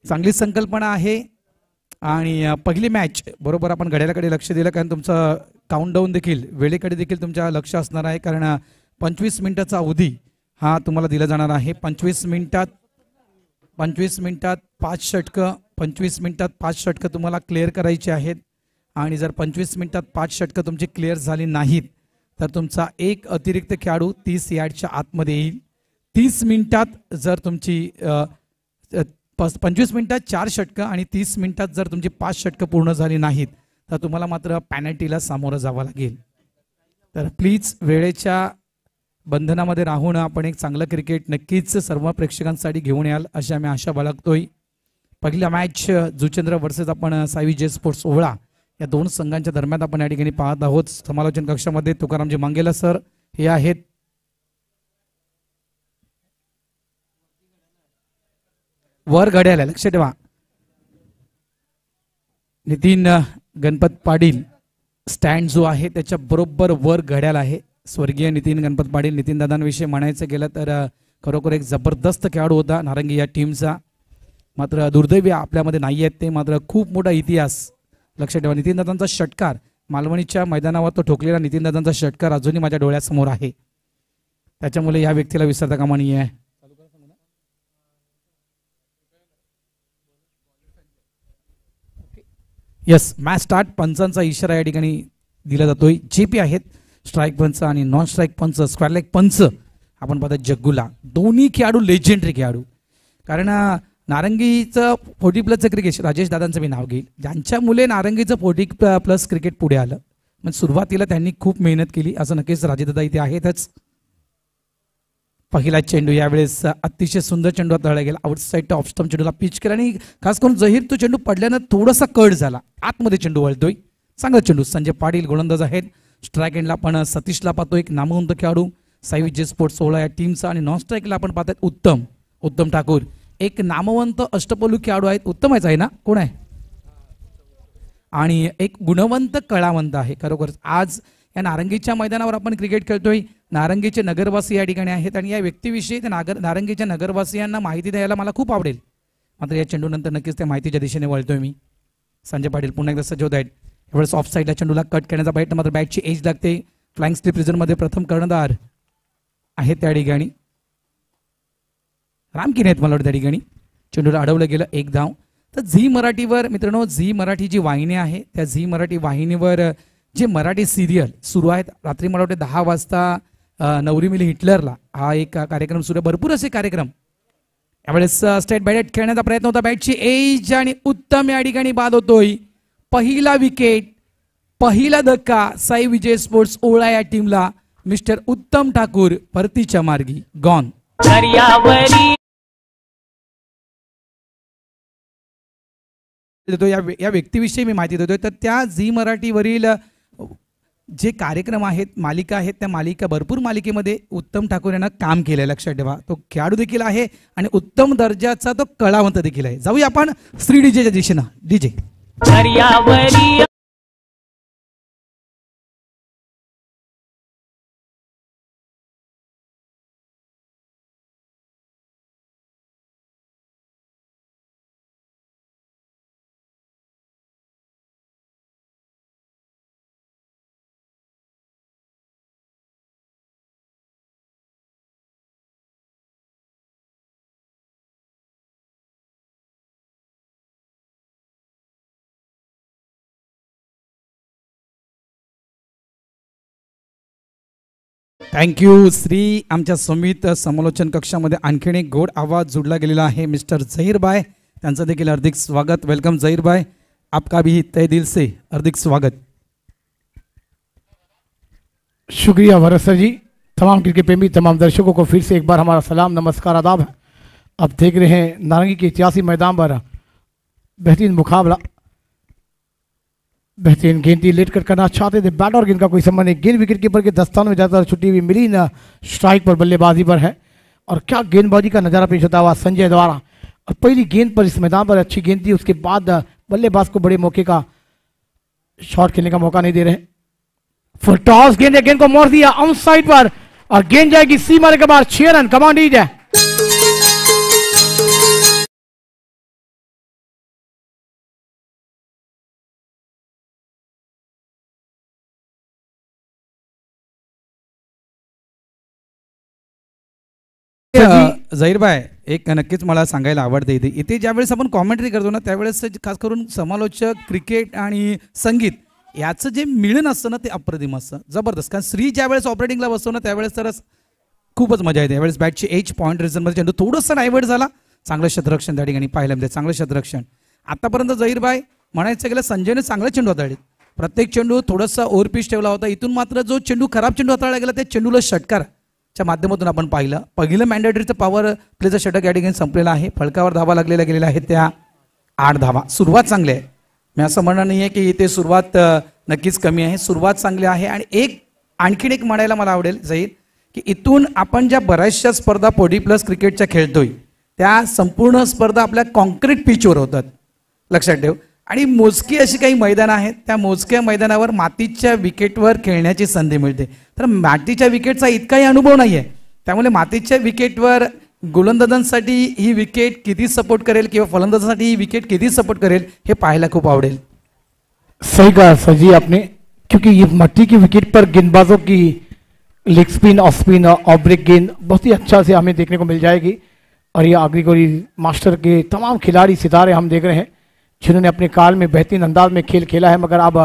चांगली संकल्पना आहे आणि पहिली मॅच बरोबर आपण घड्याळाकडे लक्ष दिलं, कारण तुमचं काउंटडाऊन देखील वेळेकडे देखील तुमच्या लक्ष असणार आहे, कारण 25 मिनिटाचा अवधी हा तुम्हाला दिला जाणार आहे। 25 मिनिटात 5 षटकं 25 मिनिटात 5 षटकं तुम्हाला क्लिअर करायची आहेत आणि जर 25 मिनिटात 5 षटकं तुमची क्लिअर झाली नाहीत तर तुमचा एक अतिरिक्त खेळाडू 30 यार्डच्या आतमध्ये येईल। 30 मिनिटात जर तुमची 25 मिनिटात 4 षटकं आणि 30 मिनिटात जर तुमची 5 षटकं पूर्ण झाली नाहीत तर तुम्हाला मात्र पॅनल्टीला सामोरं जावं लागेल। तर प्लीज वेळेच्या बंधनामध्ये राहून आपण एक चांगलं क्रिकेट नक्कीच सर्व प्रेक्षकांसाठी घेऊन याल अशी आम्ही आशा बाळगतोय। पहिला मॅच जुचेंद्र वर्सेस आपण साई विजय स्पोर्ट्स ओवळा या दोन संघांच्या दरम्यान आपण या ठिकाणी पाहत आहोत। समालोचन कक्षामध्ये तुकारामजी मांगेला सर हे आहेत, वर घड्याळ लक्ष ठेवा, नितीन गणपत पाटील स्टँड जो आहे त्याच्या बरोबर वर घड्याळ आहे। स्वर्गीय नितीन गणपत पाटील, नितीन दादांविषयी म्हणायचं गेलं तर खरोखर एक जबरदस्त खेळाडू होता नारंगी या टीमचा, मात्र दुर्दैवी आपल्यामध्ये नाही आहेत ते, मात्र खूप मोठा इतिहास। लक्षात ठेवा नितीन दादांचा षटकार मालवणीच्या मैदानावर तो ठोकलेला नितीन दादांचा षटकार अजूनही माझ्या डोळ्यासमोर आहे, त्याच्यामुळे या व्यक्तीला विसरता कामा नये। Yes, match start. पंचांचा इशारा या ठिकाणी दिला जातोय। जेपी आहेत स्ट्राईक पंच आणि नॉन स्ट्राईक पंच, स्क्वेअर लेग पंच आपण पाहतो जग्गुला। दोन्ही खेळाडू लेजेंडरी खेळाडू, कारण नारंगीचं 40+ क्रिकेट राजेश दादांचं मी नाव घेईल, ज्यांच्या मुले नारंगीचं 40+ क्रिकेट पुढे आलं। म्हणजे सुरुवातीला त्यांनी खूप मेहनत केली असं नक्कीच राजेदादा इथे आहेतच। पहिला चेंडू यावेळेस अतिशय सुंदर चेंडू हाताळला गेला, आउटसाइड ऑफ स्टंप चेंडूला पिच केला आणि खास करून जहीर तो चेंडू पडल्यानं थोडासा कट झाला, आतमध्ये चेंडू वळतोय। चांगला चेंडू, संजय पाटील गोलंदाज आहेत। स्ट्राईक एंडला आपण सतीशला पाहतो, एक नामवंत खेळाडू साई विजय स्पोर्ट्स ओवळा या टीमचा, आणि नॉन स्ट्राईकला आपण पाहतात उत्तम ठाकूर, एक नामवंत अष्टपैलू खेळाडू आहेत। उत्तमच आहे ना, कोण आहे, आणि एक गुणवंत कलावंत आहे। खरोखर आज या नारंगीच्या मैदानावर आपण क्रिकेट खेळतोय, नारंगीचे नगरवासी या ठिकाणी आहेत आणि या व्यक्तीविषयी नारंगीच्या नगरवासियांना माहिती द्यायला मला खूप आवडेल, मात्र या चेंडूनंतर नक्कीच त्या माहितीच्या दिशेने वळतोय मी। संजय पाटील पुन्हा एकदा सज्ज होत आहेत, एवढंच ऑफ साईडला चेंडूला कट करण्याचा प्रयत्न, मात्र बॅटची एज लागते। फ्लाइंग स्लिप रिझनमध्ये प्रथम कर्णधार आहे त्या ठिकाणी रामकिन आहेत मला वाटतं, त्या ठिकाणी चेंडूला अडवलं गेलं, एक धाव। तर झी मराठीवर मित्रांनो, झी मराठी जी वाहिनी आहे त्या झी मराठी वाहिनीवर जे मराठी सिरियल सुरू आहेत रात्री मला वाटतं 10 वाजता नवरी मिली हिटलरला हा एक कार्यक्रम सुरू आहे, भरपूर असे कार्यक्रम। यावेळेस स्टेट बॅट खेळण्याचा प्रयत्न होता, बॅटची एज आणि उत्तम या ठिकाणी बाद होतोय। पहिला विकेट, पहिला धक्का साई विजय स्पोर्ट्स ओवळा या टीमला। मिस्टर उत्तम ठाकूर परतीच्या मार्गी गॉन। या व्यक्तीविषयी मी माहिती देतोय, तर त्या झी मराठीवरील जे कार्यक्रम आहेत, मालिका आहेत, त्या मालिका भरपूर मालिकेमध्ये उत्तम ठाकूर यांना काम केलंय। लक्षात ठेवा, तो खेळाडू देखील आहे आणि उत्तम दर्जाचा तो कलावंत देखील आहे। जाऊया आपण श्री डीजेच्या दिशेनं, डीजे थँक्यू श्री। आमच्या समित समालोचन कक्षामध्ये आणखीन एक गोड आवाज जुडला गेलेला आहे, मिस्टर झहीर भाई, त्यांचं देखील हार्दिक स्वागत। वेलकम झहीर भाई, आपका भी तहे दिल से हार्दिक स्वागत। शुक्रिया भरत सर जी। तमाम क्रिकेट प्रेमी, तमाम दर्शकों को फिर से एक बार हमारा सलाम, नमस्कार, आदाब। अब देख रहे हैं नारंगी के इतिहासी मैदान पर बेहतरीन मुकाबला। बेहतरीन गेंदी लेट कर करना चाहते थे, बैट और गेंद का कोई संबंध नहीं। गेंद विकेट कीपर के दस्तान में ज़्यादातर छुट्टी हुई मिली ना, स्ट्राइक पर बल्लेबाजी पर है, और क्या गेंदबाजी का नज़ारा पेश होता हुआ संजय द्वारा। और पहली गेंद पर इस मैदान पर अच्छी गेंद थी, उसके बाद बल्लेबाज को बड़े मौके का शॉट खेलने का मौका नहीं दे रहे। फुल टॉस गेंद को मोड़ दिया ऑन साइड पर, और गेंद जाएगी सीमा के बाहर। 6 रन कमांड लीड है। झहीरभाई एक नक्कीच मला सांगायला आवडते इथे ज्यावेळेस आपण कॉमेंट्री करतो ना त्यावेळेस खास करून समालोचक क्रिकेट आणि संगीत याचं जे मिळण असतं ना ते अप्रतिम असतं, जबरदस्त. कारण श्री ज्यावेळेस ऑपरेटिंगला बसतो ना त्यावेळेस तर खूपच मजा येते. त्यावेळेस बॅटची एज पॉईंट रिझनमध्ये चेंडू थोडंसं डायव्हर्ट झाला, चांगलं क्षेत्ररक्षण त्या ठिकाणी पाहायला मिळते, चांगलं क्षेत्ररक्षण. आतापर्यंत झहीरभाई म्हणायचं गेलं संजयने चांगला चेंडू हाताळले, प्रत्येक चेंडू थोडासा ओव्हरपिच ठेवला होता. इथून मात्र जो चेंडू खराब चेंडू हाताळला गेला त्या चेंडूला षटकारच्या माध्यमातून आपण पाहिलं. पहिलं मॅन्डेटरीचं पॉवर प्लेचं षटक या ठिकाणी संपलेलं आहे. फलकावर धावा लागलेल्या गेलेल्या आहेत त्या 8 धावा. सुरुवात चांगली आहे, मी असं म्हणणार नाही आहे की इथे सुरुवात नक्कीच कमी आहे, सुरुवात चांगली आहे. आणि आणखीन एक म्हणायला मला आवडेल झहीर की इथून आपण ज्या बऱ्याचशा स्पर्धा 40+ क्रिकेटच्या खेळतोय त्या संपूर्ण स्पर्धा आपल्या कॉन्क्रीट पिचवर होतात, लक्षात ठेव. आणि मोजकी अशी काही मैदानं आहेत, त्या मोजक्या मैदानावर मातीच्या विकेटवर खेळण्याची संधी मिळते. तर मातीच्या विकेटचा इतकाही अनुभव नाही आहे, त्यामुळे मातीच्या विकेटवर गोलंदाजांसाठी ही विकेट किती सपोर्ट करेल किंवा फलंदाजांसाठी ही विकेट किती सपोर्ट करेल हे पाहायला खूप आवडेल. सही कहा सर जी आपने, क्योंकि ये मट्टी की विकेट पर गेंदबाजों की लेग स्पिन, ऑफ स्पिन और ब्रेक गेंद बहुत ही अच्छा से हमें देखने को मिल जाएगी. और ये अग्रिकोरी मास्टर के तमाम खिलाड़ी सितारे हम देख रहे हैं जिन्होंने अपने काल में बेहतरीन अंदाज में खेल खेला है, मगर अब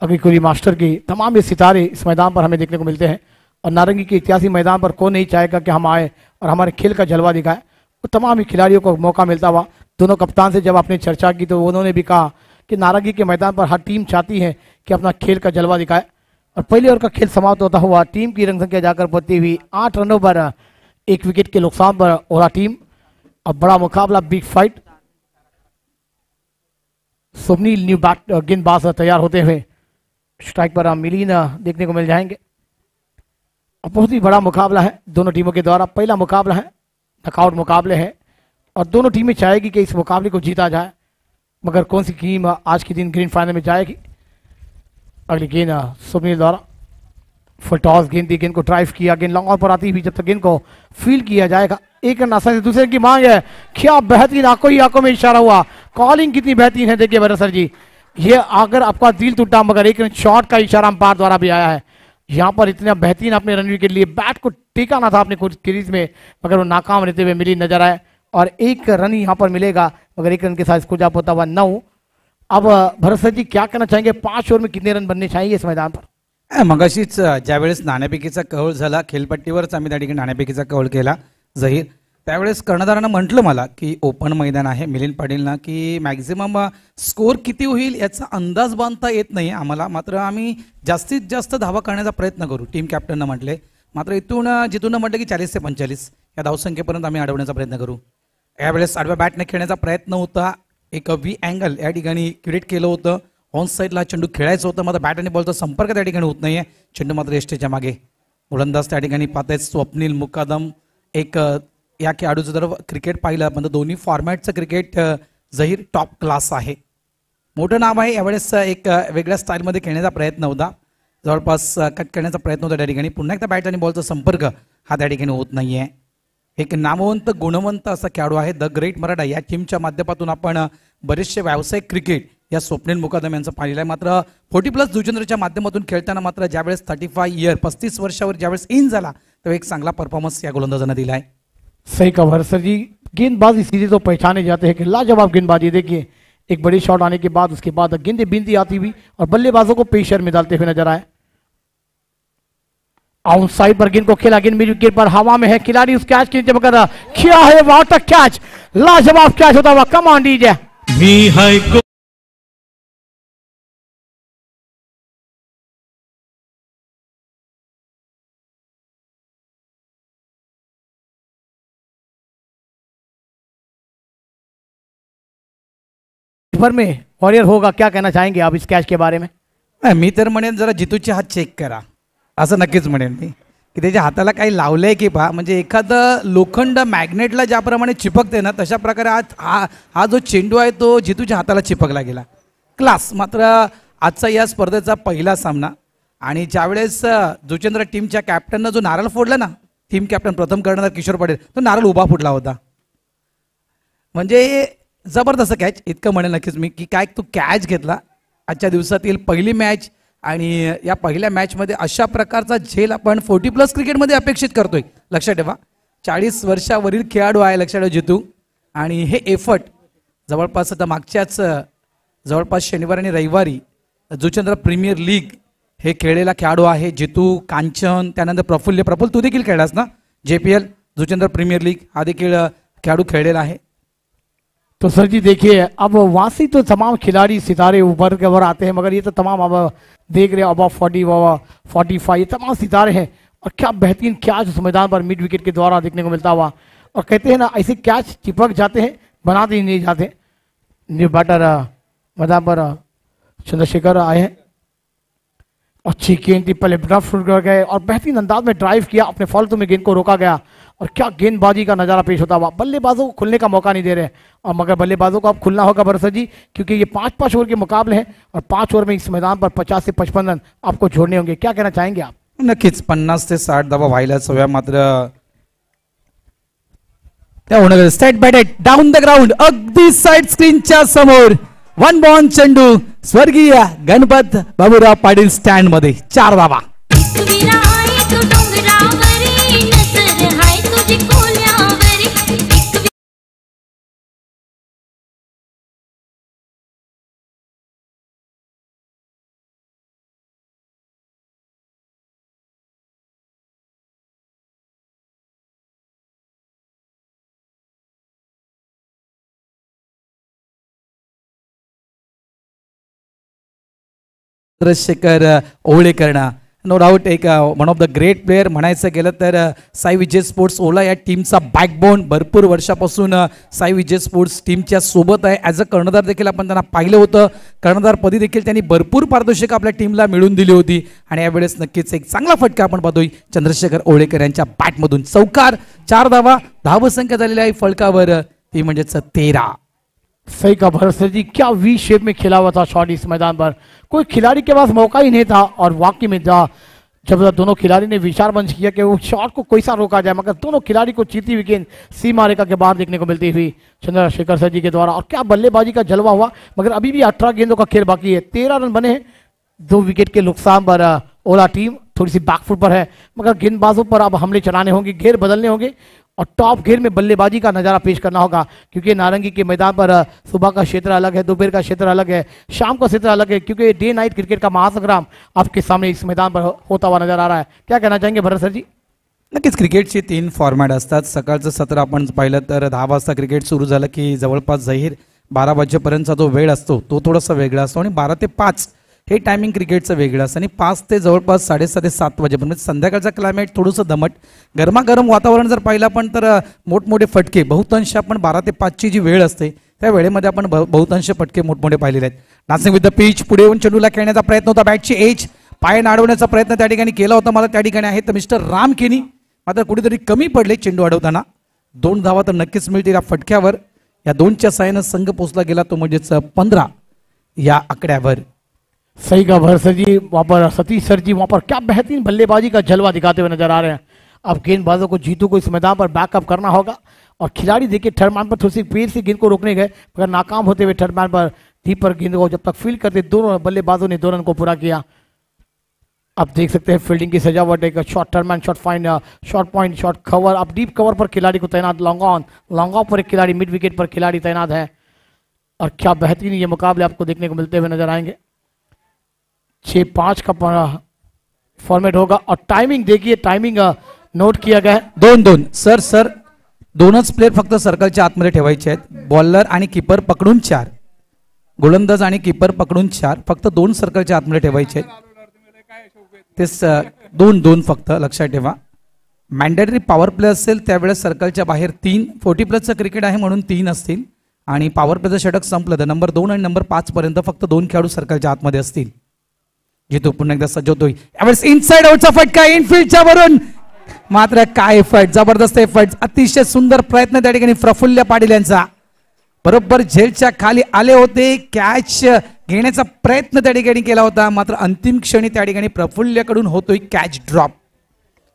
अग्रिकोरी मास्टर के तमाम ये सितारे इस मैदान पर हमें देखने को मिलते हैं. और नारंगी के इतिहासी मैदान पर कौन नहीं चाहेगा कि हम आए और हमारे खेल का जलवा दिखाए. तो तमाम ही खिलाड़ियों को मौका मिलता हुआ, दोनों कप्तान से जब आपने चर्चा की तो उन्होंने भी कहा कि नारंगी के मैदान पर हर टीम चाहती है कि अपना खेल का जलवा दिखाए. और पहले ओवर का खेल समाप्त होता हुआ टीम की रंग संख्या जाकर पहुंचती हुई 8 रनों पर 1 विकेट के नुकसान पर ओरा टीम. अब बड़ा मुकाबला, big fight. Swapnil new bat गेंदबाज तैयार होते हुए स्ट्राइक पर मिलीन देखने को मिल जाएंगे. अब बहुत ही बड़ा मुकाबला है दोनों टीमों के द्वारा. पहला मुकाबला है, नॉकआउट मुकाबले हैं और दोनों टीमें चाहेगी कि इस मुकाबले को जीता जाए, मगर कौन सी टीम आज के दिन ग्रीन फाइनल में जाएगी. अगली गेंद स्वप्नील द्वारा फुल टॉस गेंद दी, गेंद को ड्राइव किया, गेंद लॉन्ग ऑन पर आती हुई जब तक गेंद को फील्ड किया जाएगा. एक रन आसानी से दूसरे की मांग है, क्या बेहतरीन आंखों ही आंखों में इशारा हुआ. कॉलिंग कितनी बेहतरीन है देखिए बरसर जी, ये अगर आपका दिल टूटा, मगर एक रन शॉट का इशारा अंपायर द्वारा भी आया है. यहाँ पर इतना बेहतरीन अपने रन के लिए बैट को टिकाना था अपने क्रीज में, मगर वो नाकाम रहते हुए मिली नजर आए. और 1 रन ही यहाँ पर मिलेगा, मगर 1 रन के साथ स्कोर जा होता हुआ 9. अब भरत सर जी क्या कहना चाहेंगे, 5 ओवर में कितने रन बनने चाहिए इस मैदान पर. मगाशीच ज्यावेळेस नाणेफेकीचा कौल झाला, खेळपट्टीवरच आम्ही त्या ठिकाणी नाणेफेकीचा कौल केला झहीर, त्यावेळेस कर्णधारानं म्हटलं मला की ओपन मैदान आहे, मिलिंद पाटीलना की मॅक्झिमम स्कोर किती होईल याचा अंदाज बांधता येत नाही आम्हाला, मात्र आम्ही जास्तीत जास्त धावा करण्याचा प्रयत्न करू, टीम कॅप्टननं म्हटले. मात्र इथून जिथून म्हटलं की 40 ते 45 या धावसंख्येपर्यंत आम्ही अडवण्याचा प्रयत्न करू. यावेळेस आडव्या बॅटने खेळण्याचा प्रयत्न होता, एक व्ही अँगल या ठिकाणी क्रिएट केलं होतं, ऑन साईडला चेंडू खेळायचं होतं, मात्र बॅट आणि बॉलचा संपर्क त्या ठिकाणी होत नाहीये. चेंडू मात्र एसटीच्या मागे, गोलंदाज त्या ठिकाणी पाहतायत स्वप्नील मुकादम. एक या खेळाडूचं जर क्रिकेट पाहिलं आपण तर दोन्ही फॉर्मॅटचं क्रिकेट झहीर टॉप क्लास आहे, मोठं नाव आहे. यावेळेस एक वेगळ्या स्टाईलमध्ये खेळण्याचा प्रयत्न होता, जवळपास कट करण्याचा प्रयत्न होता त्या ठिकाणी. पुन्हा एकदा बॅट आणि बॉलचा संपर्क हा त्या ठिकाणी होत नाहीये. एक नामवंत गुणवंत असा खेळाडू आहे द ग्रेट मराठा, या टीमच्या माध्यमातून आपण बरेचसे व्यावसायिक क्रिकेट या स्वप्नील मुकादम यांचं पाहिलं आहे. मात्र 40+ जुचंद्रच्या माध्यमातून खेळताना मात्र ज्यावेळेस 35 वर्षावर ज्यावेळेस इन झाला तेव्हा एक चांगला परफॉर्मन्स या गोलंदाजांना दिला है. सही कहा सर जी, गेंदबाजी सीधे तो पहचाने जाते हैं कि लाजवाब गेंदबाजी. देखिए एक बड़ी शॉट आने के बाद उसके बाद गेंदें बिंदी आती हुई और बल्लेबाजों को प्रेशर में डालते हुए नजर आए. आउट साइड पर गेंद को खेला, गेंद मिड विकेट पर हवा में है, खिलाड़ी उस कैच के नीचे पकड़ क्या है, वाटर कैच, लाजवाब कैच होता हुआ. Come on DJ. भर में वॉरियर होगा, क्या कहना चाहेंगे आप इस कैच के बारे में. मी तर म्हणेन जरा जितूचे हात चेक करा, असं नक्कीच म्हणेन मी की त्याच्या हाताला काही लावलंय की पहा, म्हणजे एखादं लोखंड मॅग्नेटला ज्याप्रमाणे चिपकते ना तशा प्रकारे हा जो चेंडू आहे तो जितूच्या हाताला चिपकला गेला. क्लास. मात्र आजचा या स्पर्धेचा पहिला सामना आणि ज्यावेळेस जुचेंद्र टीमच्या कॅप्टननं जो नारळ फोडला ना, टीम कॅप्टन प्रथम कर्णधार किशोर पटेल, तो नारळ उभा फुटला होता. म्हणजे जबरदस्त कॅच, इतकं म्हणेल नक्कीच मी की काय तो कॅच घेतला. आजच्या दिवसातील पहिली मॅच आणि या पहिल्या मॅचमध्ये अशा प्रकारचा झेल आपण 40+ क्रिकेटमध्ये अपेक्षित करतोय. लक्षात ठेवा, 40 वर्षावरील खेळाडू आहे लक्षात ठेवा जितू. आणि हे एफर्ट जवळपास आता मागच्याच जवळपास शनिवार आणि रविवारी जुचंद्र प्रीमियर लीग हे खेळलेला खेळाडू आहे जितू. कांचन त्यानंतर प्रफुल्ल तू देखील खेळलास ना JPL जुचंद्र प्रीमियर लीग हा देखील खेळाडू खेळलेला आहे. तो सर जी देखिए अब वहाँ से तो तमाम खिलाड़ी सितारे ऊपर के ऊपर आते हैं, मगर ये तो तमाम अब देख रहे हैं अब 40 45 ये तमाम सितारे हैं. और क्या बेहतरीन कैच उस मैदान पर मिड विकेट के द्वारा देखने को मिलता हुआ. और कहते हैं ना ऐसे कैच चिपक जाते हैं बनाते ही नहीं जाते. न्यू बैटर मैदान पर चंद्रशेखर आए हैं. अच्छी गेंद थी, पहले ड्राफ्ट कर गए और बेहतरीन अंदाज में ड्राइव किया, अपने फालतू में गेंद को रोका गया. और क्या गेंदबाजी का नजारा पेश होता हुआ. बल्लेबाजों को खुलने का मौका नहीं दे रहे. और मगर बल्लेबाजों को अब खुलना होगा बरसत जी, क्योंकि ये 5-5 ओवर के मुकाबले हैं और 5 ओवर में इस मैदान पर 50 से 55 रन आपको जोड़ने होंगे. क्या कहना चाहेंगे आप? नक्कीच 50 ते 60 धावा व्हायलाच हव्या. मात्र त्या होणार straight batted down the ground अगदी साइड स्क्रीनच्या समोर 1 बॉल चेंडू स्वर्गीय गणपत बाबूराव पाटील स्टँड मध्ये 4 धावा. चंद्रशेखर ओवळेकरना नो डाऊट एक one of the great player म्हणायचं गेलं तर साई विजय स्पोर्ट्स ओला या टीमचा बॅकबोन. भरपूर वर्षापासून साई विजय स्पोर्ट्स टीमच्या सोबत आहे. ॲज अ कर्णधार देखील आपण त्यांना पाहिलं होतं. कर्णधारपदी देखील त्यांनी भरपूर पारितोषिक आपल्या टीमला मिळवून दिली होती. आणि यावेळेस नक्कीच एक चांगला फटका आपण पाहतोय चंद्रशेखर ओवळेकर यांच्या बॅटमधून. चौकार 4 धावा. धावसंख्या झालेली आहे फलकावर ती म्हणजेच 13. सही का भरोसा जी, क्या वी शेप में खेला हुआ था शॉट इस मैदान पर. कोई खिलाड़ी के पास मौका ही नहीं था. और वाकई में जब दोनों खिलाड़ी ने विचार मंच किया कि वो शॉट को कैसा रोका जाए, मगर दोनों खिलाड़ी को चीती हुई गेंद सीमा रेखा के बाहर देखने को मिलती हुई चंद्रशेखर सर जी के द्वारा. और क्या बल्लेबाजी का जलवा हुआ. मगर अभी भी 18 गेंदों का खेल बाकी है. 13 रन बने हैं. 2 विकेट के नुकसान पर ओला टीम थोड़ी सी बैकफुट पर है. मगर गेंदबाजों पर अब हमले चलाने होंगे, घेर बदलने होंगे और टॉप घेर में बल्लेबाजी का नजारा पेश करना होगा. क्योंकि नारंगी के मैदान पर सुबह का क्षेत्र अलग है, दोपहर का क्षेत्र अलग है, शाम का क्षेत्र अलग है. क्योंकि डे नाइट क्रिकेट का महासंग्राम आपके सामने इस मैदान पर होता हुआ नजर आ रहा है. क्या कहना चाहेंगे भरत सर जी? नक्कीच क्रिकेटचे 3 फॉर्मॅट असतात. सकाळचं सत्र आपण पाहिलं तर 10 वाजता क्रिकेट सुरू झालं की जवळपास जाहीर 12 वाजेपर्यंतचा जो वेळ असतो तो थोडासा वेगळा असतो. आणि 12 ते 5 हे टायमिंग क्रिकेटचं वेगळं असतं. आणि 5 ते जवळपास 6:30 ते 7 वाजेपर्यंत संध्याकाळचं क्लायमेट थोडंसं दमट गरमागरम वातावरण जर पाहिलं आपण तर मोठमोठे फटके बहुतांश आपण 12 ते 5 ची जी वेळ असते त्या वेळेमध्ये आपण बहुतांश फटके मोठमोठे पाहिलेले आहेत. नासिंग विथ द पिच पुढे येऊन चेंडूला खेळण्याचा प्रयत्न होता. बॅटची एज पाय नाडवण्याचा प्रयत्न त्या ठिकाणी केला होता. मला त्या ठिकाणी आहे तर मिस्टर राम केनी मात्र कुठेतरी कमी पडले चेंडू अडवताना. 2 धावा तर नक्कीच मिळतील या फटक्यावर. या 2च्या साहाय्यानं संघ पोहोचला गेला तो म्हणजेच 15 या आकड्यावर. सही का भर सर जी, वहाँ पर सतीश सर जी वहाँ पर क्या बेहतरीन बल्लेबाजी का जलवा दिखाते हुए नजर आ रहे हैं. अब गेंदबाजों को जीतू को इस मैदान पर बैकअप करना होगा. और खिलाड़ी देखिए थर्ड मैन पर थोड़ी सी पेड़ से गेंद को रोकने गए मगर नाकाम होते हुए थर्ड मैन पर डीप पर गेंद को जब तक फील्ड करते दोनों बल्लेबाजों ने 2 रन को पूरा किया. आप देख सकते हैं फील्डिंग की सजावट, एक short term and short fine, short point, short cover. अब डीप कवर पर खिलाड़ी को तैनात, लॉन्ग ऑन पर एक खिलाड़ी, मिड विकेट पर खिलाड़ी तैनात है. और क्या बेहतरीन ये मुकाबले आपको देखने को मिलते हुए नजर आएंगे. 6-5 का फॉर्मेट होगा. और टाइमिंग देखिए, टाइमिंग नोट किया गया है. 2-2 सर दोनच प्लेयर फक्त सर्कलच्या आतमध्ये ठेवायचे आहेत. बॉलर आणि कीपर पकडून 4, गोलंदाज आणि कीपर पकडून 4, फक्त 2 सर्कलच्या आतमध्ये ठेवायचे आहेत. तेच 2-2 फक्त लक्षात ठेवा. मॅन्डेटरी पॉवर प्ले असेल त्यावेळेस सर्कलच्या बाहेर 3, 40+ क्रिकेट आहे म्हणून 3 असतील. आणि पॉवर प्लेचं षटक संपलं तर नंबर 2 आणि नंबर 5 पर्यंत फक्त 2 खेळाडू सर्कलच्या आतमध्ये असतील. जितू पुन्हा एकदा सज्जवतोय. यावेळेस इनसाइड आउटचा फटका इनफिल्डच्या वरून. मात्र काय एफर्ट, जबरदस्त एफर्ट, अतिशय सुंदर प्रयत्न त्या ठिकाणी प्रफुल्ल पाटील यांचा. बरोबर झेलच्या खाली आले होते, कॅच घेण्याचा प्रयत्न त्या ठिकाणी केला होता. मात्र अंतिम क्षणी त्या ठिकाणी प्रफुल्ल्याकडून होतोय कॅच ड्रॉप.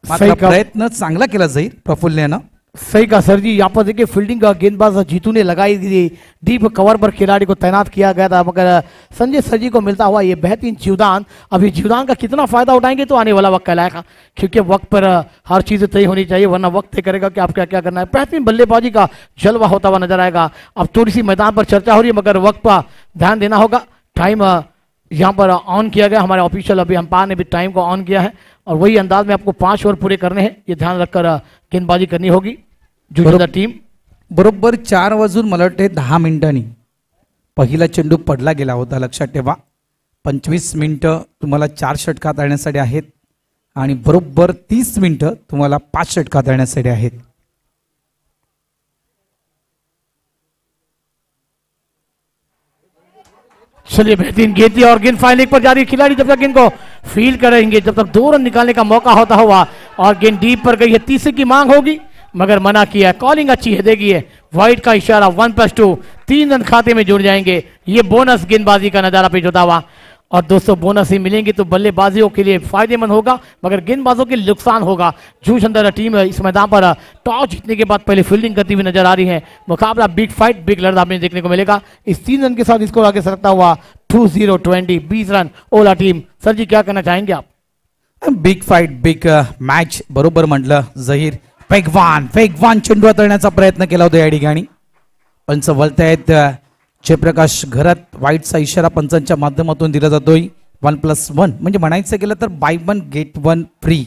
मात्र प्रयत्न चांगला केला जाईल प्रफुल्ल्यानं. सही कहा सर जी। यहाँ पर देखिए फील्डिंग का गेंदबाज जीतू ने लगाई थी, डीप कवर पर खिलाड़ी को तैनात किया गया था, मगर संजय सर जी को मिलता हुआ ये बेहतरीन जीवदान। अभी जीवदान का कितना फायदा उठाएंगे तो आने वाला वक्त कहलाएगा, क्योंकि वक्त पर हर चीज़ तय होनी चाहिए, वरना वक्त तय करेगा कि आप क्या क्या करना है। बेहतरीन बल्लेबाजी का जलवा होता हुआ नजर आएगा। अब थोड़ी सी मैदान पर चर्चा हो रही है, मगर वक्त पर ध्यान देना होगा। टाइम यहाँ पर ऑन किया गया, हमारे ऑफिशियल अभी अंपायर ने भी टाइम को ऑन किया है, और वही अंदाज में आपको 5 ओवर पूरे करने हैं, ये ध्यान रखकर गेंदबाजी करनी होगी जुजूदा टीम। बरोबर 4 वाजून मला वाटते 10 मिनिटांनी पहिला चेंडू पडला गेला होता, लक्षात ठेवा। 25 मिनिटं तुम्हाला 4 षटकार तळण्यासाठी आहेत आणि बरोबर 30 मिनिटं तुम्हाला 5 षटकार तळण्यासाठी आहेत। चलिए बेहतरीन गेंद थी और गेंद फाइन लेग पर जा रही है। खिलाड़ी जब तक गेंद को फील करेंगे, जब तक 2 रन निकालने का मौका होता हुआ, और गेंद डीप पर गई है, तीसरे की मांग होगी, मगर मना किया है। कॉलिंग अच्छी है, देखिए वाइड का इशारा, 1+2, 3 रन खाते में जुड़ जाएंगे। ये बोनस गेंदबाजी का नजारा पेश होता हुआ, और दोस्तों बोनस ही मिलेंगे तो बल्लेबाजियों के लिए फायदेमंद होगा, मगर गेंदबाजों के लिए नुकसान होगा। जूश अंदर टीम इस मैदान पर टॉस जीतने के बाद पहले फील्डिंग करती हुई नजर आ रही है। मुकाबला बिग फाइट, बिग लड़ाई में देखने को मिलेगा। इस 3 रन के साथ इसको आगे सरकता हुआ 20-20, 20 रन ओला टीम। सर जी क्या कहना चाहेंगे आप? बिग फाइट, बिग मॅच, बरोबर म्हटलं जहीर। वेगवान चेंडू हाताळण्याचा प्रयत्न केला होता या ठिकाणी, पंच वळतायत। जयप्रकाश घरात वाईटचा इशारा पंचांच्या माध्यमातून दिला जातोय। 1+1 म्हणजे म्हणायचं गेलं तर बाय 1 गेट 1 फ्री।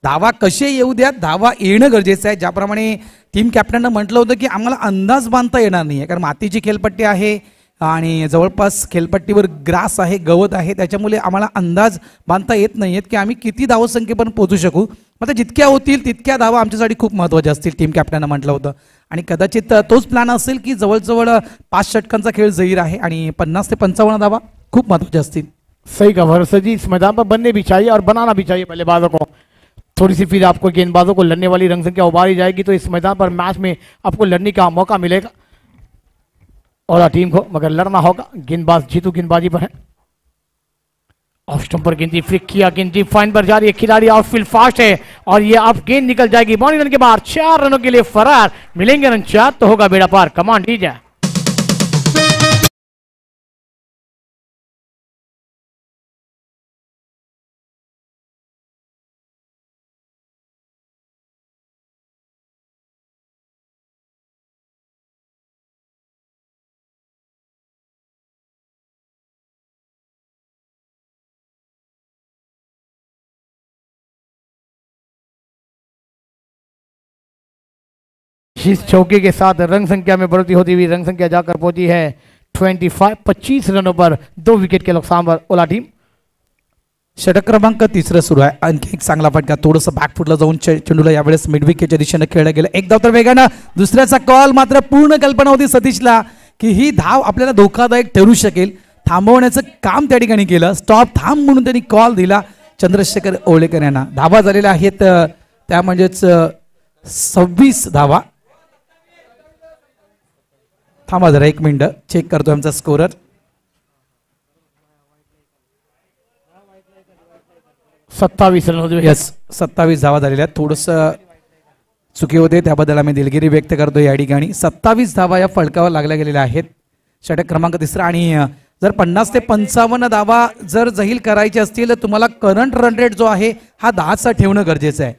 धावा कसे येऊ द्या, धावा येणं गरजेचं आहे। ज्याप्रमाणे टीम कॅप्टननं म्हटलं होतं की आम्हाला अंदाज बांधता येणार नाही, कारण मातीची खेळपट्टी आहे आणि जवळपास खेळपट्टीवर ग्रास आहे, गवत आहे, त्याच्यामुळे आम्हाला अंदाज बांधता येत नाहीयेत की आम्ही किती धावसंख्येपर्यंत पोहोचू शकू। मग जितक्या होतील तितक्या धावा आमच्यासाठी खूप महत्त्वाच्या असतील, टीम कॅप्टननं म्हटलं होतं। आणि कदाचित तोच प्लॅन असेल की जवळजवळ 5 षटकांचा खेळ जहीर आहे आणि 50 ते 55 धावा खूप महत्त्वाच्या असतील। सही का भरोसा जी, इस मैदान पर बनने भी चाहिए और बनाना भी चाहिए बल्लेबाजों को। थोड़ी सी फिर आपको गेंदबाजों को लड़ने वाली रंग संख्या उभारी जाएगी तो इस मैदान पर मैच में आपको लड़ने का मौका मिलेगा और टीम को, मगर लड़ना होगा। गेंदबाज जीतू गेंदबाजी पर है, ऑफ स्टंप पर गेंद फ्लिक किया, गेंद फाइन पर जा रही है। खिलाड़ी आउटफील्ड फास्ट है और ये अब गेंद निकल जाएगी बाउंड्री रन के बाहर। 4 रनों के लिए फरार, मिलेंगे रन 4 तो होगा बेड़ा पार। कमांड दीजिए। इस चौके के साथ रन संख्या में बढ़ोतरी होती हुई रन संख्या जाकर पहुंची है 25 रनों पर 2 विकेट के नुकसान पर ओला टीम। षटक क्रमांक 3 सुरू आहे। आणखी एक चांगला फटका, थोडंसं बॅकफुटला जाऊन चेंडूला यावेळेस मिड विकेटच्या दिशेने खेळलं गेलं। एक धाव तर वेगानं, दुसऱ्याचा कॉल मात्र पूर्ण कल्पना होती सतीशला की ही धाव आपल्याला धोकादायक ठरू शकेल, थांबवण्याचं काम त्या ठिकाणी केलं। स्टॉप थांब म्हणून त्यांनी कॉल दिला चंद्रशेखर ओळेकर यांना। धावा झालेल्या आहेत त्या म्हणजेच 26 धावा। थांबा जरा 1 मिनिट, चेक करतो आमचा स्कोरर। 27 रन, यस 27 धावा झालेल्या। थोडंसं चुकी होते त्याबद्दल आम्ही दिलगिरी व्यक्त करतो या ठिकाणी। 27 धावा या फलकावर लागल्या गेलेल्या आहेत। षटक क्रमांक 3 आणि जर 50 ते 55 धावा जर जहीर करायचे असतील तर तुम्हाला करंट रन रेट जो आहे हा 10चा ठेवणं गरजेचं आहे।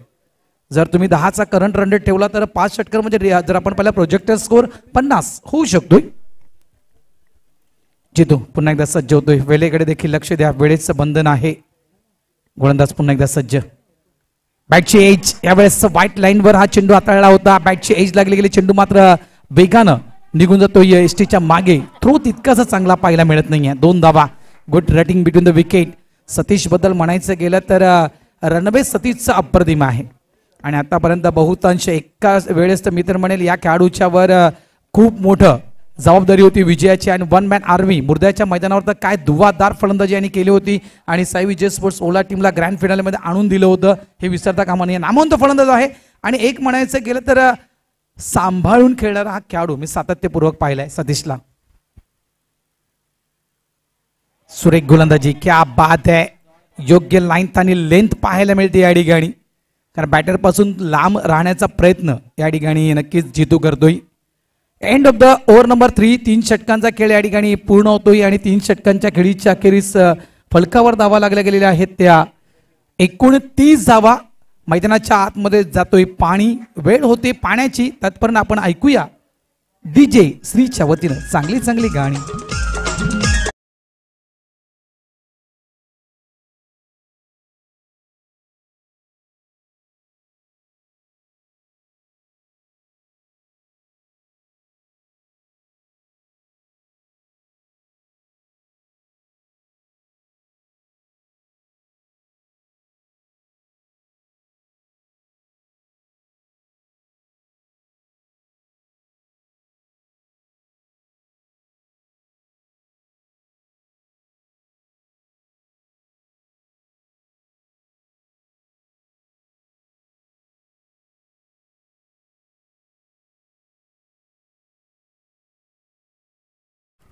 जर तुम्ही 10चा करंट रन रेट ठेवला तर 5 षटकार म्हणजे जर आपण पहिला प्रोजेक्टेड स्कोर 50 होऊ शकतोय। जितू पुन्हा एकदा सज्ज होतोय, वेळेकडे देखील लक्ष द्या, वेळेचं बंधन आहे। गोलंदाज पुन्हा एकदा सज्ज, बॅटची एज, यावेळेस व्हाईट लाईनवर हा चेंडू हाताळला होता। बॅटची एज लागली गेली, चेंडू मात्र वेगानं निघून जातोय एसटीच्या मागे। थ्रो तितकासा चांगला पाहायला मिळत नाहीये। 2 धावा, good rutting between the wicket. Satish बद्दल म्हणायचं गेलं तर रणबे सतीशचा अप्रतिम आहे आणि आतापर्यंत बहुतांश एका वेळेस तर मी तर म्हणेल या खेळाडूच्या वर खूप मोठं जबाबदारी होती विजयाची। आणि 1 मॅन आर्मी मुर्द्याच्या मैदानावर तर काय धुवाधार फलंदाजी यांनी केली होती आणि साई विजय स्पोर्ट्स ओला टीमला ग्रँड फिनालेमध्ये आणून दिलं होतं, हे विसरता कामा नये। नामवंत फलंदाज आहे आणि एक म्हणायचं गेलं तर सांभाळून खेळणारा हा खेळाडू मी सातत्यपूर्वक पाहिलाय सतीशला। सुरेख गोलंदाजी, क्या बात है, योग्य लाईन आणि लेंथ पाहायला मिळते या ठिकाणी। कारण बॅटरपासून लांब राहण्याचा प्रयत्न या ठिकाणी नक्कीच जितू करतोय. End of the over number 3. 3 षटकांचा खेळ या ठिकाणी पूर्ण होतोय आणि 3 षटकांच्या खेळीच्या अखेरीस फलकावर धावा लागल्या गेलेल्या आहेत त्या 29 धावा. मैदानाच्या आतमध्ये जातोय पाणी, वेळ होते पाण्याची. तत्पर्यंत आपण ऐकूया DJ श्रीच्या वतीनं चांगली चांगली गाणी.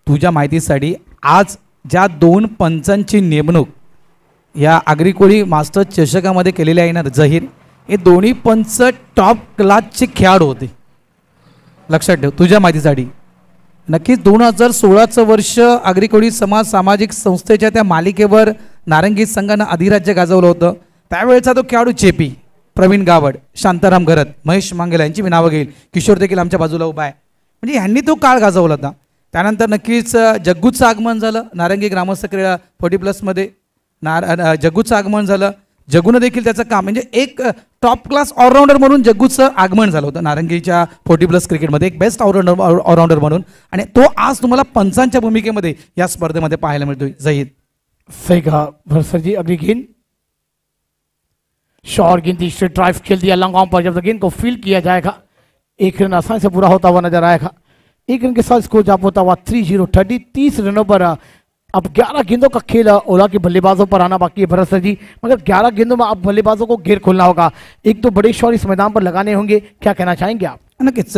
तुझ्या माहितीसाठी आज ज्या 2 पंचांची नेमणूक या आगरी मास्टर चषकामध्ये केलेली आहे ना जहीर, हे दोन्ही पंच टॉप क्लासचे खेळाडू होते. लक्षात ठेव तुझ्या माहितीसाठी. नक्कीच 2016चं वर्ष आगरी समाज सामाजिक संस्थेच्या त्या मालिकेवर नारंगी संघानं अधिराज्य गाजवलं होतं. त्यावेळेचा तो खेळाडू JP, प्रवीण गावड, शांताराम घरत, महेश मांगेला यांची मी नावं घेईल. किशोर देखील आमच्या बाजूला उभा आहे. म्हणजे यांनी तो काळ गाजवला होता. त्यानंतर नक्कीच जग्गूचं आगमन झालं नारंगी ग्रामस्थ क्रीडा 40+ जग्गूचं आगमन झालं. जग्गूनं देखील त्याचं काम म्हणजे एक टॉप क्लास ऑलराऊंडर म्हणून जग्गूचं आगमन झालं होतं नारंगीच्या 40+ क्रिकेटमध्ये, एक बेस्ट ऑलराऊंडर म्हणून. आणि तो आज तुम्हाला पंचांच्या भूमिकेमध्ये या स्पर्धेमध्ये पाहायला मिळतोय. जहीद सही कहा भरसर जी. अगली गेंद शॉर्ट गेंद, स्ट्रेट ड्राइव खेल दिया लॉन्ग ऑन पर. जब तक गेंद को फील्ड किया जाएगा 1 रन आसानी से पूरा होता हुआ नजर आएगा. 1 रन के साथ स्कोर जाप होता हुआ 30-30. 30 रनों पर अब 11 गेंदों का खेल ओला के बल्लेबाजों पर आना बाकी है भरत सर जी. मगर 11 गेंदों में अब बल्लेबाजों को घेर खोलना होगा. एक तो बड़े शॉट इस मैदान पर लगाने होंगे. क्या कहना चाहेंगे आप? नक्कीच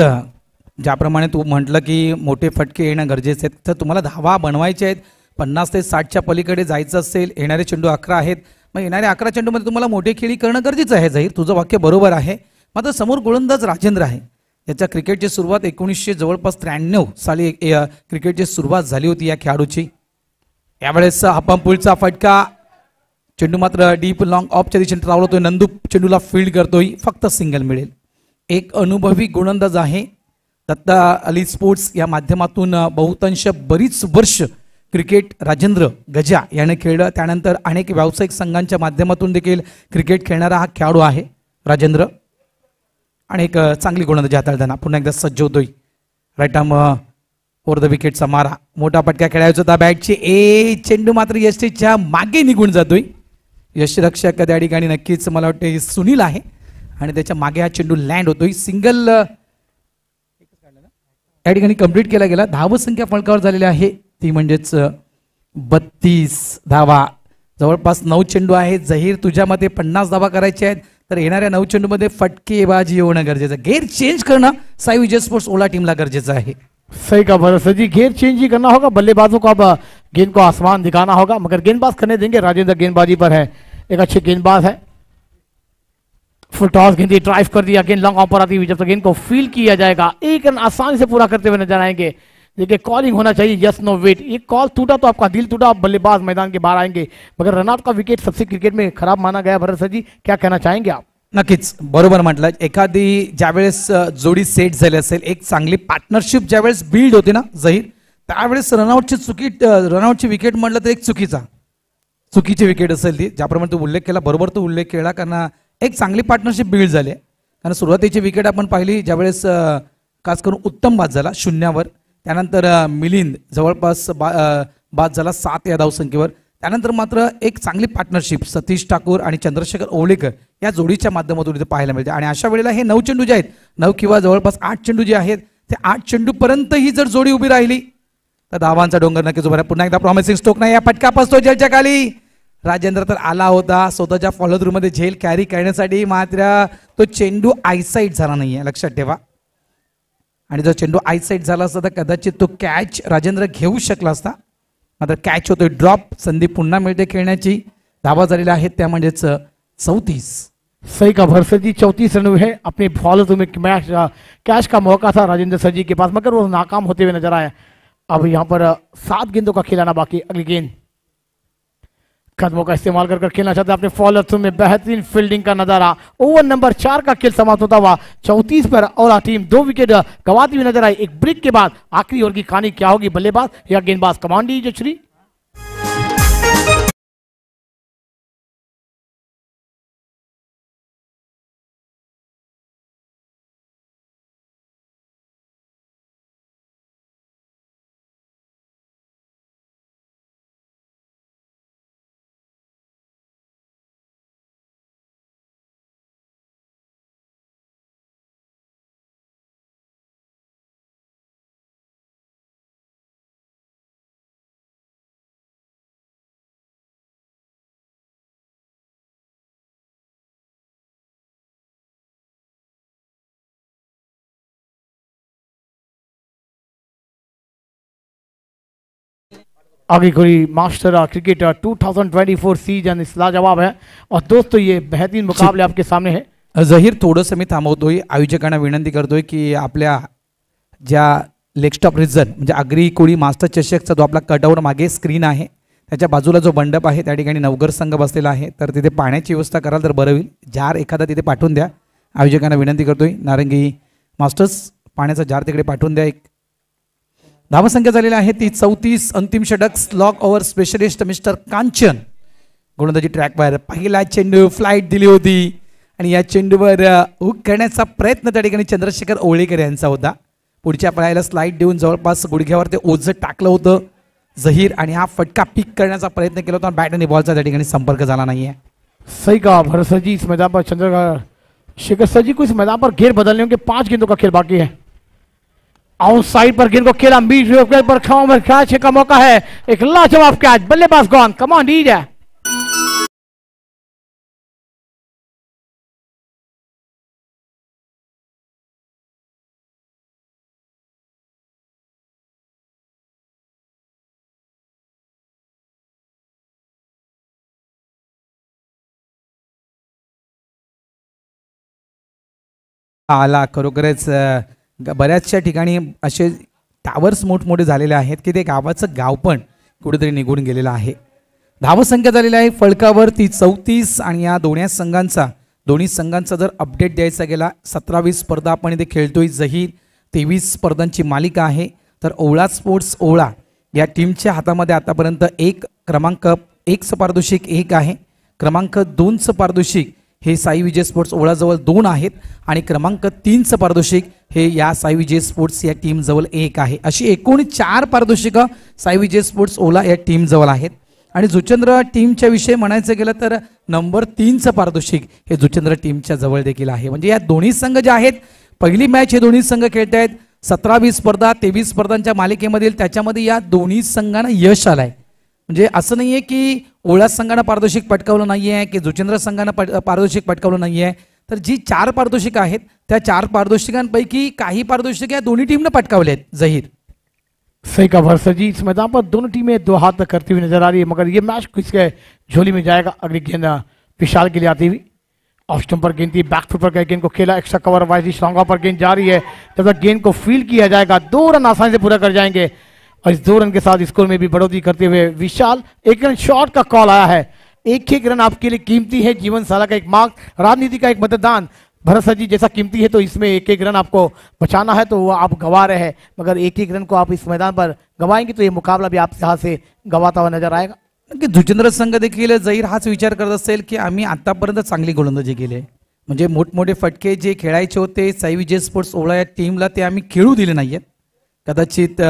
ज्याप्रमाणे तू म्हटलं की मोठे फटके येणं गरजेचे आहेत, तर तुम्हाला धावा बनवायचे आहेत. 50 ते 60च्या पलीकडे जायचं असेल, येणारे चेंडू 11 आहेत, मग येणाऱ्या 11 चेंडूमध्ये तुम्हाला मोठे खेळी करणं गरजेचं आहे. जाहीर तुझं वाक्य बरोबर आहे. मात्र समोर गोलंदाज राजेंद्र आहे. याच्या क्रिकेटची सुरुवात 1993 साली क्रिकेटची सुरुवात झाली होती या खेळाडूची. यावेळेस हपमपूलचा फटका, चेंडू मात्र डीप लॉंग ऑफच्या दिशेने ट्रॅव्हल होतोय. नंदू चेंडूला फील्ड करतोय, फक्त सिंगल मिळेल. एक अनुभवी गोलंदाज आहे. दत्ता अली स्पोर्ट्स या माध्यमातून बहुतांश बरीच वर्ष क्रिकेट राजेंद्र गजा याने खेळलं. त्यानंतर अनेक व्यावसायिक संघांच्या माध्यमातून देखील क्रिकेट खेळणारा हा खेळाडू आहे राजेंद्र. आणि एक चांगली गोलंदाजी हाताळताना पुन्हा एकदा सज्ज होतोय. राईट आर्म ओव्हर द विकेटचा मारा, मोठा पटका खेळायचा होता बॅटची. चेंडू मात्र यष्टीच्या मागे निघून जातोय. यष्टीरक्षक त्या ठिकाणी नक्कीच मला वाटतं सुनील आहे आणि त्याच्या मागे हा चेंडू लँड होतोय. सिंगल या ठिकाणी कंप्लीट केला गेला. धावसंख्या फलकावर झालेली आहे ती म्हणजेच 32 धावा. जवळपास 9 चेंडू आहेत. जहीर तुझ्या मते 50 धावा करायच्या आहेत, तर येणाऱ्या 9 चेंडूमध्ये फटकेबाजी होणं गरजेचं, गेअर चेंज करणं साई विजय स्पोर्ट्स ओला टीमला गरजेचं आहे. सही का भरोसा जी. गेयर चेंज ही करना होगा. बल्लेबाजों को अब गेंद को आसमान दिखाना होगा, मगर गेंदबाज करने देंगे. राजेंद्र गेंदबाजी पर है, एक अच्छे गेंदबाज है. फुल टॉस गेंद ड्राइव कर दिया, गेंद लॉन्ग ऑन पर आती हुई. जब तक गेंद को फील्ड किया जाएगा 1 रन आसानी से पूरा करते हुए नजर आएंगे. देखिए कॉलिंग होना चाहिए, यस नो वेट. ये कॉल टूटा तो आपका दिल टूटा, आप बल्लेबाज मैदान के बाहर आएंगे. मगर रनआउट का विकेट सबसे क्रिकेट में खराब माना गया. भरत सर जी क्या कहना चाहेंगे आप? नक्कीच बरोबर म्हटलं. एखादी ज्यावेळेस जोडी सेट झाली असेल, एक चांगली पार्टनरशिप ज्यावेळेस बिल्ड होते ना जहीर, त्यावेळेस रनआउटची विकेट म्हटलं तर एक चुकीची विकेट असेल ती. ज्याप्रमाणे तू उल्लेख केला, बरोबर तू उल्लेख केला, कारण एक चांगली पार्टनरशिप बिल्ड झाली. कारण सुरुवातीची विकेट आपण पाहिली ज्यावेळेस खास करून उत्तम बाद झाला 0वर. त्यानंतर मिलिंद जवळपास बाद झाला 7 या धावसंख्येवर. त्यानंतर मात्र एक चांगली पार्टनरशिप सतीश ठाकूर आणि चंद्रशेखर ओवळेकर या जोडीच्या माध्यमातून इथे पाहायला मिळते. आणि अशा वेळेला हे 9 चेंडू जे आहेत, 9 किंवा जवळपास 8 चेंडू जे आहेत, ते 8 चेंडूपर्यंत ही जर जोडी उभी राहिली तर धावांचा डोंगर नक्कीच उभा राहील. पुन्हा एकदा प्रॉमिसिंग स्ट्रोक नाही, या फटका पसतो जेलच्या खाली. राजेंद्र तर आला होता स्वतःच्या फॉलो थ्रू मध्ये झेल कॅरी करण्यासाठी, मात्र तो चेंडू आयसाईट झाला नाहीये, लक्षात ठेवा. आणि जर चेंडू आयसाईट झाला असता तर कदाचित तो कॅच राजेंद्र घेऊ शकला असता. मात्र कॅच होतोय, ड्रॉप. संधी पुन्हा मिळते खेळण्याची. धावा झालेल्या आहेत त्या म्हणजेच 34. सही का भरसर जी 34 रन हुए हैं अपने बॉलर में मैच कैच का मौका था राजेंद्र सर जी के पास, मगर वो नाकाम होते हुए नजर आए। अब यहाँ पर 7 गेंदों का खिलाना बाकी। अगली गेंद कदमों का इस्तेमाल कर खेलना चाहते हैं अपने फॉलोअर्स में। बेहतरीन फील्डिंग का नजारा। ओवर नंबर 4 का खेल समाप्त होता हुआ 34 पर और टीम 2 विकेट गंवाती हुई नजर आई। एक ब्रेक के बाद आखिरी ओवर की कहानी क्या होगी, बल्लेबाज या गेंदबाज? कमांड दीजिए श्री। आगे कोई मास्टर क्रिकेट 2024 सीजन इस लाजवाब है। और दोस्तों ये बेहतरीन मुकाबले आपके सामने है। जहीर थोडंसं मी थांबवतोय, आयोजकांना विनंती करतोय की आपल्या ज्या लेगस्टॉप रिजन म्हणजे आगरी कोळी मास्टर चषकचा जो आपला कटआउट मागे स्क्रीन आहे त्याच्या बाजूला जो मंडप आहे त्या ठिकाणी नवगर संघ बसलेला आहे, तर तिथे पाण्याची व्यवस्था कराल तर बरं होईल। जार एखादा तिथे पाठवून द्या, आयोजकांना विनंती करतोय। नारंगी मास्टर्स पाण्याचा जार तिकडे पाठवून द्या। एक धावसंख्या झालेली आहे ती 34। अंतिम षटक स्लॉग ओव्हर स्पेशलिस्ट मिस्टर कांचन गोलंदाजी ट्रॅकवर पहिला चेंडू फ्लाईट दिली होती आणि या चेंडूवर हुक करण्याचा प्रयत्न त्या ठिकाणी चंद्रशेखर ओळेकर यांचा होता। पुढच्या पळायला स्लाइड देऊन जवळपास गुडघ्यावर ते ओझं टाकलं होतं जहीर आणि हा फटका पिक करण्याचा प्रयत्न केला होता, बॅट आणि बॉलचा त्या ठिकाणी संपर्क झाला नाहीये। सही कहा भरत सर जी, इस मैदान पर चंद्रशेखर सर जी को इस मैदान पर घेर बदलने के 5 गेंदों का खेल बाकी है। आउट साइड पर गेंद को खेला, बीच पर खाओ में कैच का मौका है। एक लाजवाब कैच, बल्लेबाज गॉन। कमान दीजिए। आला खरोखरच बऱ्याचशा ठिकाणी असे टावर्स मोठमोठे झालेले आहेत की ते गावाचं गाव पण कुठेतरी निघून गेलेलं आहे। धावसंख्या झालेली आहे फलकावर ती 34 आणि या दोन्ही संघांचा जर अपडेट द्यायचा गेला 17वी स्पर्धा आपण इथे खेळतोय। जहीर 23 स्पर्धांची मालिका आहे, तर ओवळा स्पोर्ट्स ओवळा या टीमच्या हातामध्ये आतापर्यंत क्रमांक 1 पारितोषिक 1 आहे, क्रमांक 2 पारितोषिक हे साई विजय स्पोर्ट्स ओवळाजवळ 2 आहेत आणि क्रमांक 3 पारितोषिक हे या साई विजय स्पोर्ट्स या टीम जवळ 1 आहे। अशी एकूण 4 पारितोषिक साई विजय स्पोर्ट्स ओला या टीम जवळ आहेत। आणि जुचंद्र टीमच्या विषयी म्हणायचं गेलं तर नंबर 3 पारितोषिक हे जुचंद्र टीमच्या जवळ देखील आहे। म्हणजे या दोन्ही संघ जे आहेत पहिली मॅच हे दोन्ही संघ खेळत आहेत। 17वी स्पर्धा 23 स्पर्धांच्या मालिकेमधील त्याच्यामध्ये या दोन्ही संघांना यश आलंय। म्हणजे असं नाहीये की ओळा संघानं पारितोषिक पटकावलं नाहीये की जुचंद्र संघानं पारितोषिक पटकावलं नाहीये, तर जी 4 पारितोषिक आहेत त्या 4 पारितोषिकांपैकी काही पारितोषिक या दोन्ही टीमने पटकावले आहेत। जहीर सही का भरसर जी, इस मैदान पर दोनों टीमें 2 हाथ करती हुई नजर आ रही है, मगर ये मैच किसके झोली में जाएगा? अगली गेंद विशाल के लिए आती हुई ऑफ स्टंप पर गेंद थी, बैकफुट पर गेंद को खेला, एक्स्ट्रा कवर वाइज श्रृंगा पर गेंद जा रही है। जब तक गेंद को फील्ड किया जाएगा 2 रन आसानी से पूरा कर जाएंगे और इस 2 रन के साथ स्कोर में भी बढ़ोतरी करते हुए विशाल 1 रन शॉट का कॉल आया है। एक रन आपके लिए कीमती है, जीवन साला का एक मार्क, राजनीति का एक मतदान। भरत सर जी जैसा कीमती है तो इसमें 1 रन आपको बचाना है तो वो आप गंवा रहे हैं, मगर 1 रन को आप इस मैदान पर गंवाएंगे तो ये मुकाबला भी आपके हाथ से गंवाता हुआ नजर आएगा। की जुचंद्र संघ देखील जहीर हाच विचार करत असेल की आम्ही आतापर्यंत चांगली गोलंदाजी केली आहे, म्हणजे मोठमोठे फटके जे खेळायचे होते साई विजय स्पोर्ट्स ओवळा या टीमला ते आम्ही खेळू दिले नाहीयेत। कदाचित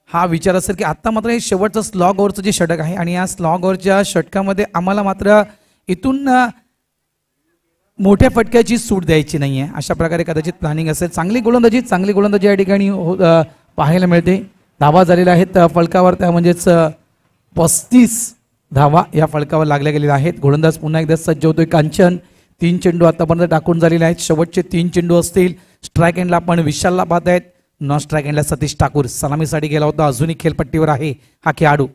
हा विचार असेल की आता मात्र हे शेवटचं स्लॉग ओव्हरचं जे षटक आहे आणि या स्लॉग ओव्हरच्या षटकामध्ये आम्हाला मात्र इथून मोठ्या फटक्याची सूट द्यायची नाहीये, अशा प्रकारे कदाचित प्लॅनिंग असेल। चांगली गोलंदाजी या ठिकाणी पाहायला मिळते। धावा झालेल्या आहेत फलकावर, त्या म्हणजेच 35 धावा या फलकावर लागल्या गेलेल्या आहेत। गोलंदाज पुन्हा एकदा सज्ज होतोय कांचन। 3 चेंडू आतापर्यंत टाकून झालेले आहेत, शेवटचे 3 चेंडू असतील। स्ट्राइक एंडला आपण विशालला पाहत आहेत, नॉन स्ट्राइक एंडला सतीश ठाकूर सलामीसाठी गेला होता, अजूनही खेळपट्टीवर आहे हा खेळाडू।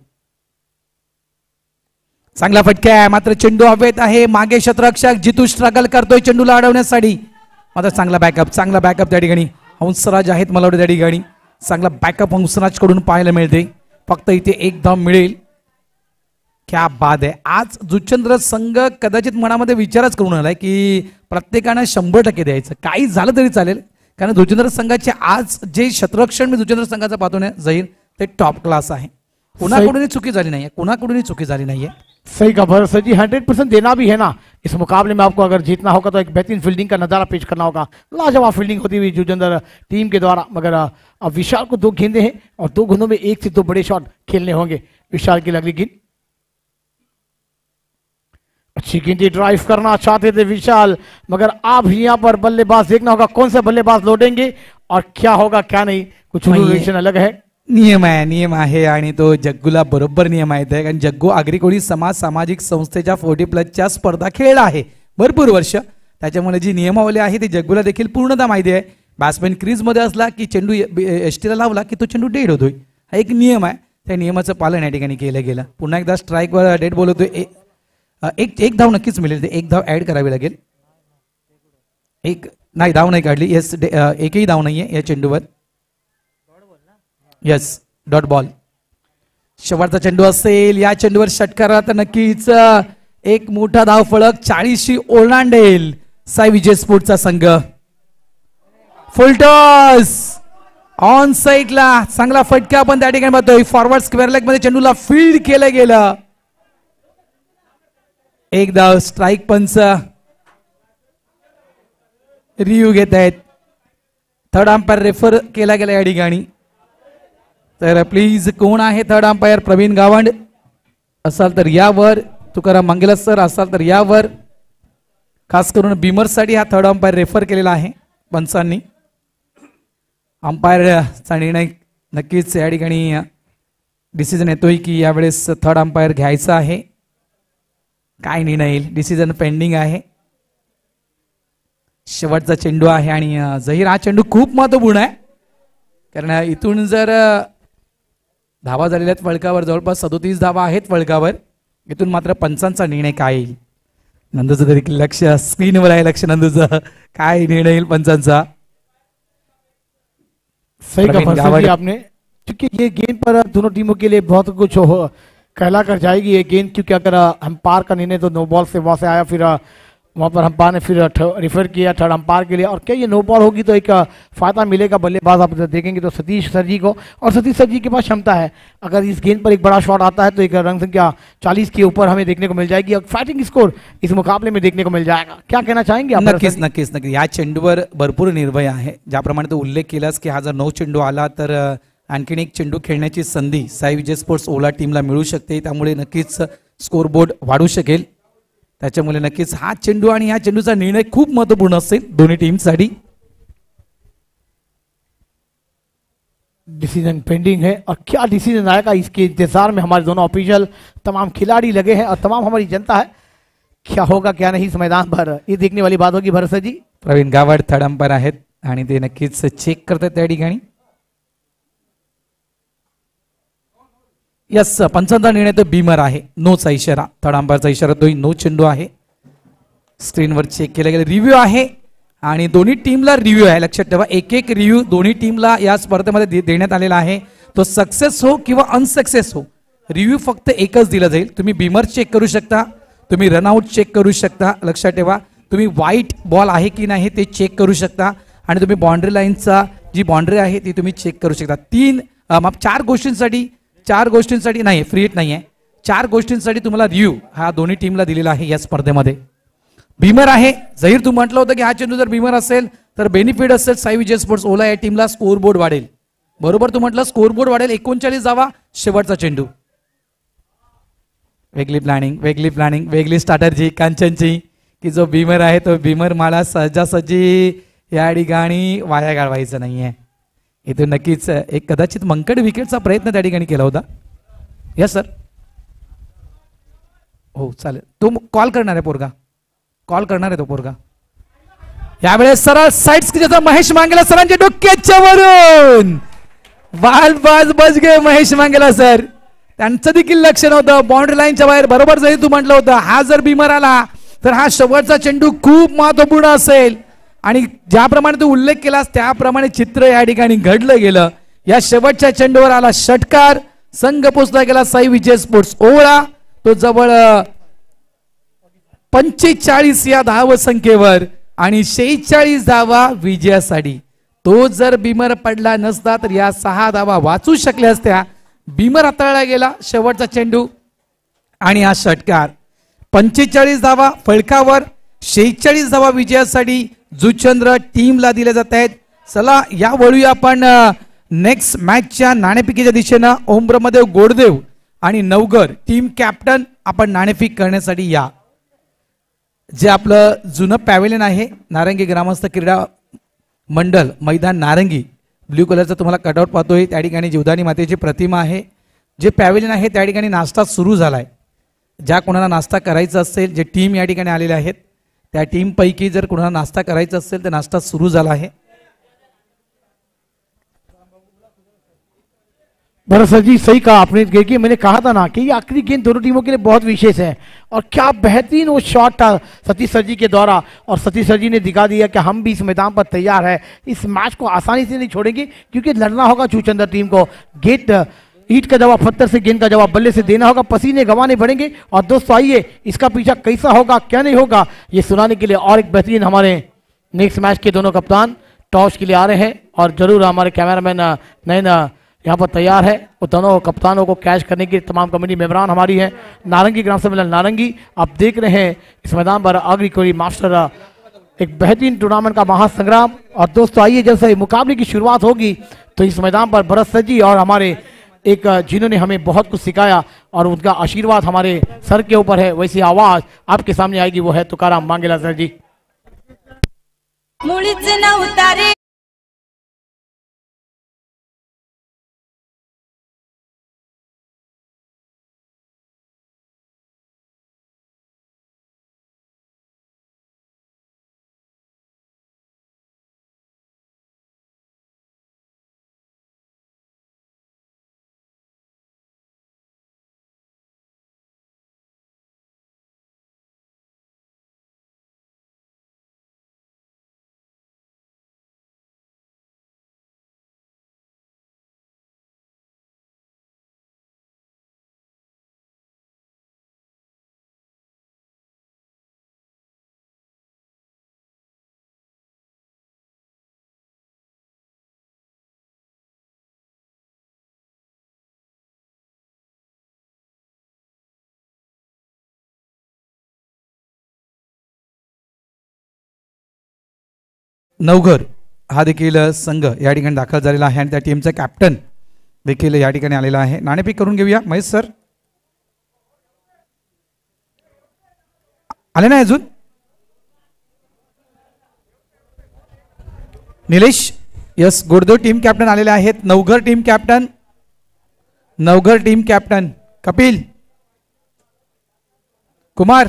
चांगला फटका आहे, मात्र चेंडू हवेत आहे. मागे क्षेत्ररक्षक जितू स्ट्रगल करतोय चेंडूला अडवण्यासाठी. मात्र चांगला बॅकअप त्या ठिकाणी हंसराज आहेत. मला वाटतं त्या ठिकाणी चांगला बॅकअप हंसराज कडून पाहायला मिळते. फक्त इथे एक धाव मिळेल. क्या बाद आहे. आज जुचंद्र संघ कदाचित मनामध्ये विचारच करून आलाय की प्रत्येकानं 100% द्यायचं, काही झालं तरी चालेल. कारण जुचंद्र संघाचे आज जे क्षेत्ररक्षण मी जुचंद्र संघाचा पाहतो ना जाहीर, ते टॉप क्लास आहे. कुणाकडूनही चुकी झाली नाहीये. सही का भरोसा जी, 100% देना भी है ना. इस मुकाबले में आपको अगर जीतना होगा तो एक बेहतरीन फील्डिंग का नजारा पेश करना होगा. लाजवाब फील्डिंग होती हुई जुचंद्र टीम के द्वारा. मगर अब विशाल को 2 गेंदे हैं और 2 गेंदों में 1 से 2 बड़े शॉट खेलने होंगे. विशाल की अगली गेंद, अच्छी गेंदी ड्राइव करना चाहते थे विशाल, मगर आप यहाँ पर बल्लेबाज देखना होगा कौन से बल्लेबाज लौटेंगे और क्या होगा क्या नहीं. कुछ रूल अलग है. नियम आहे आणि तो जग्गूला बरोबर नियम आहेत. कारण जग्गू आगरी कोळी समाज सामाजिक संस्थेच्या 40+ स्पर्धा खेळला आहे भरपूर वर्ष. त्याच्यामुळे जी नियमावली आहे ती जग्गूला देखील पूर्णतः माहिती आहे. बॅट्समॅन क्रीज मध्ये असला की चेंडू एसटीला लावला की तो चेंडू डेड होतोय. हा एक नियम आहे. त्या नियमाचं पालन या ठिकाणी केलं गेलं. पुन्हा एकदा स्ट्राईकवर डेड बॉल होतोय. एक धाव नक्कीच मिळेल. ते एक धाव ऍड करावी लागेल. एक नाही धाव नाही काढली. येस, एकही धाव नाहीये या चेंडूवर. Yes, dot ball. शेवटचा चेंडू असेल. या चेंडूवर षटकारा तर नक्कीच एक मोठा धाव फलक 40शी ओलांडेल साई विजय स्पोर्टचा संघ. फुलटॉस ऑन साईडला चांगला फटका आपण त्या ठिकाणी पाहतोय. फॉरवर्ड स्क्वेअर लेग मध्ये चेंडूला फील्ड केलं गेलं. एक धाव. स्ट्राईक पंच रिव्ह्यू घेत आहेत. थर्ड अंपायर रेफर केला गेला या ठिकाणी. तर प्लीज कोण आहे थर्ड अंपायर? प्रवीण गावंड असाल तर यावर, तुकाराम मंगेला सर असाल तर यावर. खास करून बीमर्ससाठी हा थर्ड अंपायर रेफर केलेला आहे पंचांनी. अंपायरचा निर्णय नक्कीच या ठिकाणी डिसिजन येतोय की यावेळेस थर्ड अंपायर घ्यायचा आहे. काय निर्णय येईल? डिसिजन पेंडिंग आहे. शेवटचा चेंडू आहे आणि जाहीर हा चेंडू खूप महत्वपूर्ण आहे. कारण इथून जर धावा झालेल्या आहेत फळकावर, जवळपास 37 धावा आहेत फळकावर. इथून मात्र पंचांचा निर्णय काय येईल? नंदूचं तरी लक्ष स्क्रीनवर आहे. लक्ष नंदूचं, काय निर्णय येईल पंचांचा? सही का फैसला किया आपने, क्योंकि ये गेंद पर दोनों टीमों के लिए बहुत कुछ कहला कर जाएगी ये गेंद. क्योंकि अगर अंपायर का निर्णय तो नो बॉल से वहां से आया, फिर वहां पर अंपायर ने फिर रिफर किया थर्ड अंपायर के लिए. और क्या ये नो बॉल होगी तो एक फायदा मिलेगा बल्लेबाज आप देखेंगे तो सतीश सर जी को. और सतीश सर जी के पास क्षमता है, अगर इस गेंद पर एक बड़ा शॉट आता है तो एक रन संख्या 40 के ऊपर हमें देखने को मिल जाएगी. और फाइटिंग स्कोर इस मुकाबले में देखने को मिल जाएगा. क्या कहना चाहेंगे आप? नक्कीच नक्कीच नक्कीच. या चेंडूवर भरपूर निर्भय आहे. ज्याप्रमाणे तो उल्लेख केलास की हा जर 9 चेंडू आला तर आणखीन एक चेंडू खेळण्याची संधी साई विजय स्पोर्ट्स ओला टीमला मिळू शकते. त्यामुळे नक्कीच स्कोर बोर्ड वाढू शकेल. त्याच्यामुळे नक्कीच हा चेंडू आणि या चेंडूचा निर्णय खूप महत्वपूर्ण असेल दोन्ही टीमसाठी. डिसीजन पेंडिंग है और क्या डिसीजन आएगा इसके इंतजार में हमारे दोनों ऑफिशियल, तमाम खिलाड़ी लगे हैं और तमाम हमारी जनता है. क्या होगा क्या नहीं इस मैदान पर, ये देखने वाली बात होगी. भरोसा जी, प्रवीण गावड थर्ड अंपायर आहेत आणि ते नक्कीच चेक करतात त्या ठिकाणी. यस, पंचांचा निर्णय तो बीमर आहे. नोचा इशारा, थर्ड अंपायरचा इशारा, तो नो चेंडू आहे. स्क्रीनवर चेक केला गेला. रिव्ह्यू आहे आणि दोन्ही टीमला रिव्ह्यू आहे. लक्षात ठेवा, एक एक रिव्ह्यू दोन्ही टीमला या स्पर्धेमध्ये देण्यात आलेला आहे. तो सक्सेस हो किंवा अनसक्सेस हो, रिव्ह्यू फक्त एकच दिला जाईल. तुम्ही बीमर चेक करू शकता, तुम्ही रनआउट चेक करू शकता. लक्षात ठेवा, तुम्ही व्हाईट बॉल आहे की नाही ते चेक करू शकता आणि तुम्ही बाउंड्री लाईनचा जी बाउंड्री आहे ती तुम्ही चेक करू शकता. 4 गोष्टींसाठी नाही, फ्री हिट नाही आहे. 4 गोष्टींसाठी तुम्हाला रिव्ह्यू हा दोन्ही टीमला दिलेला आहे या स्पर्धेमध्ये. बीमर आहे. जाहीर तू म्हटलं होतं की हा चेंडू जर बीमर असेल तर बेनिफिट असेल साई विजय स्पोर्ट्स ओला या टीमला, स्कोर बोर्ड वाढेल. बरोबर तू म्हटलं, स्कोर बोर्ड वाढेल. 39 धावा, शेवटचा चेंडू. वेगळी प्लॅनिंग, वेगळी स्ट्रॅटर्जी कांचनची की जो बीमर आहे तो बीमर मला सहजासहजी या ठिकाणी वाया घालवायचं नाहीये. इथून नक्कीच एक कदाचित मंकड विकेटचा प्रयत्न त्या ठिकाणी केला होता. यस सर, हो चालेल. तो कॉल करणार आहे पोरगा, कॉल करणार आहे तो पोरगा. यावेळेस सरळ साइड स्क्रीनचा महेश मांगेला सरांच्या डोक्याच्या वरून बाज बच गए महेश मांगेला सर. त्यांचं देखील लक्ष नव्हतं. बाउंड्री लाईनच्या बाहेर बरोबर जरी तू म्हटलं होतं हा जर बिमर आला तर हा शेवटचा चेंडू खूप महत्वपूर्ण असेल आणि ज्याप्रमाणे तू उल्लेख केलास त्याप्रमाणे चित्र या ठिकाणी घडलं गेलं. या शेवटच्या चेंडूवर आला षटकार. संघ पोचला गेला साई विजय स्पोर्ट्स ओवळा. तो जवळ 45 या धावसंख्येवर आणि 46 धावा विजयासाठी. तो जर बिमर पडला नसता तर या 6 धावा वाचू शकल्या असत्या. बिमर हाताळला गेला शेवटचा चेंडू आणि हा षटकार. 45 धावा फलकावर, 46 धावा विजयासाठी जुचंद्र टीमला दिल्या जात आहेत. चला या वळूया आपण नेक्स्ट मॅचच्या नाणेफेकीच्या दिशेनं. ओमब्रह्मदेव गोडदेव आणि नवघर टीम कॅप्टन आपण नाणेफेक करण्यासाठी या. जे आपलं जुनं पॅव्हेलियन आहे नारंगी ग्रामस्थ क्रीडा मंडळ मैदान नारंगी, ब्ल्यू कलरचा तुम्हाला कटआउट पाहतोय. त्या ठिकाणी जीवदानी मातेची प्रतिमा आहे. जे पॅव्हेलियन आहे त्या ठिकाणी नाश्ता सुरू झालाय. ज्या कोणाला नाश्ता करायचा असेल, जे टीम या ठिकाणी आलेले आहेत त्या टीम पैकी जर कोणाला नाश्ता करायचा असेल तर नाश्ता सुरू झाला आहे. बड़ा सर जी सही कहा आपने कि मैंने कहा था ना कि ये आखिरी गेंद दोनों टीमों के लिए बहुत विशेष है और क्या बेहतरीन वो शॉट था सतीश सर जी के द्वारा. और सतीश सर जी ने दिखा दिया कि हम भी इस मैदान पर तैयार है. इस मैच को आसानी से नहीं छोड़ेंगे क्योंकि लड़ना होगा चूचंदर टीम को. गेट ईट का जवाब पत्थर से, गेंद का जवाब बल्ले से देना होगा. पसीने गंवाने पड़ेंगे. और दोस्तों आइए इसका पीछा कैसा होगा क्या नहीं होगा ये सुनाने के लिए और एक बेहतरीन हमारे नेक्स्ट मैच के दोनों कप्तान टॉस के लिए आ रहे हैं. और जरूर हमारे कैमरामैन नयन यहाँ पर तैयार है. वो दोनों कप्तानों को कैच करने की तमाम कमेटी मेंबरान हमारी है. नारंगी ग्राम सम्मेलन नारंगी आप देख रहे हैं. इस मैदान पर अग्री कोरी मास्टर एक बेहतरीन टूर्नामेंट का महासंग्राम. और दोस्तों आइए जैसे मुकाबले की शुरुआत होगी तो इस मैदान पर भरत सर जी और हमारे एक जिन्होंने हमें बहुत कुछ सिखाया और उनका आशीर्वाद हमारे सर के ऊपर है, वैसी आवाज आपके सामने आएगी वो है तुकाराम मांगेला सर जी. मुळीच नव्हता रे नवघर हा देखील संघ या ठिकाणी दाखल झालेला आहे आणि त्या टीमचा कॅप्टन देखील या ठिकाणी आलेला आहे. नाणेफेक करून घेऊया. महेश सर आले नाही अजून. Nilesh yes Goddev team captain आलेले आहेत. Navghar team captain, Navghar team captain Kapil Kumar,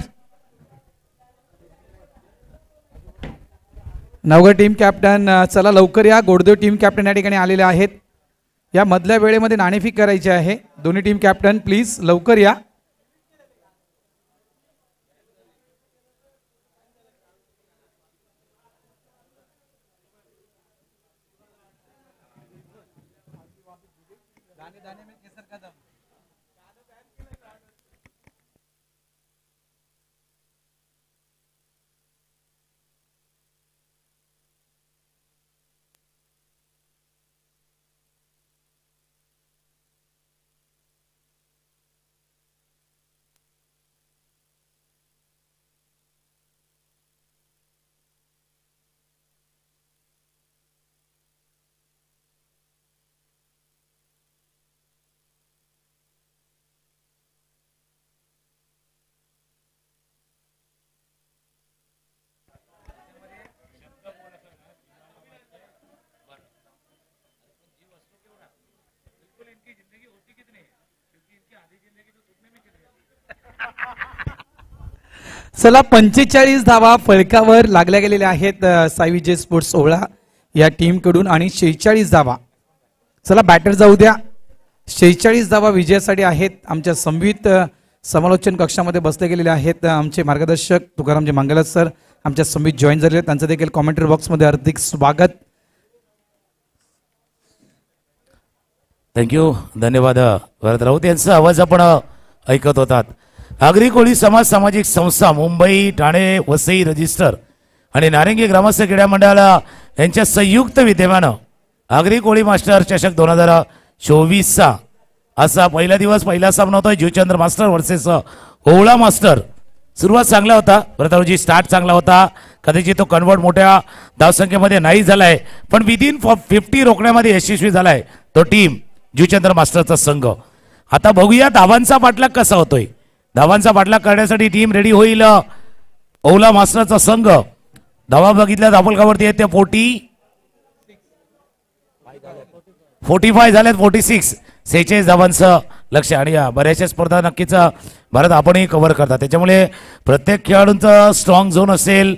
Navghar team captain चला लवकर या. गोडदेव टीम कॅप्टन या ठिकाणी आलेले आहेत. या मधल्या वेळेमध्ये नाणेफेक करायची आहे. दोन्ही टीम कॅप्टन प्लीज लवकर या. चला 45 धावा फलकावर लागल्या गेलेल्या आहेत साई विजय स्पोर्ट्स ओवळा या टीम कडून आणि 46 धावा. चला बॅटर जाऊ द्या. 46 धावा विजयासाठी आहेत. आमच्या संवित समालोचन कक्षामध्ये बसले गेलेले आहेत आमचे मार्गदर्शक तुकारामजी मंगलत सर. आमच्या संवित जॉईन झालेले आहेत, त्यांचं देखील कॉमेंटरी बॉक्समध्ये हार्दिक स्वागत. थँक्यू, धन्यवाद भरत राऊत यांचा आवाज आपण ऐकत होतात. आगरी कोळी समाज सामाजिक संस्था मुंबई, ठाणे, वसई रजिस्टर आणि नारंगी ग्रामस्थ क्रीडा मंडळ यांच्या संयुक्त विद्यमानं आगरी कोळी मास्टर चषक 2024चा असा पहिला दिवस, पहिला सामना होता जीवचंद्र मास्टर वर्सेस ओवळा मास्टर. सुरुवात चांगला होता भरतरावजी, स्टार्ट चांगला होता. कदाचित तो कन्वर्ट मोठ्या धावसंख्येमध्ये नाही झालाय, पण विदिन 50 रोखण्यामध्ये यशस्वी झालाय तो टीम जीवचंद्र मास्टरचा संघ. आता बघूया धावांचा पाठलाग कसा होतोय. धावांचा पाठलाग करण्यासाठी टीम रेडी होईल. ओवला मास्टरचा संघ धावा बघितल्या धापलकावरती आहेत त्या 45 झाल्यात. 46 धावांचं लक्ष. आणि बऱ्याचशा स्पर्धा नक्कीच भारत आपणही कव्हर करतात, त्याच्यामुळे प्रत्येक खेळाडूंचा स्ट्रॉंग झोन असेल,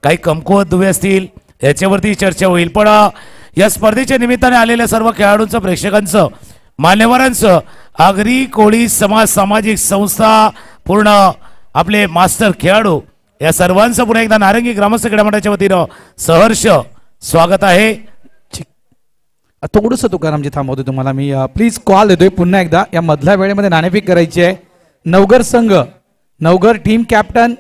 काही कमकुवत दुवे असतील, याच्यावरती चर्चा होईल. पण या स्पर्धेच्या निमित्ताने आलेल्या सर्व खेळाडूंचं, प्रेक्षकांचं, मान्यवरांचं, आगरी कोळी समाज सामाजिक संस्था, पूर्ण आपले मास्टर खेळाडू, या सर्वांचं पुन्हा एकदा नारंगी ग्रामस्थ क्रीडा मंडळाच्या वतीनं सहर्ष स्वागत आहे. थोडंसं तुकारामजी थांबवतो तुम्हाला मी. प्लीज कॉल देतोय पुन्हा एकदा. या मधल्या वेळेमध्ये नाणेफेक करायची आहे. नवगर संघ, नवगर टीम कॅप्टन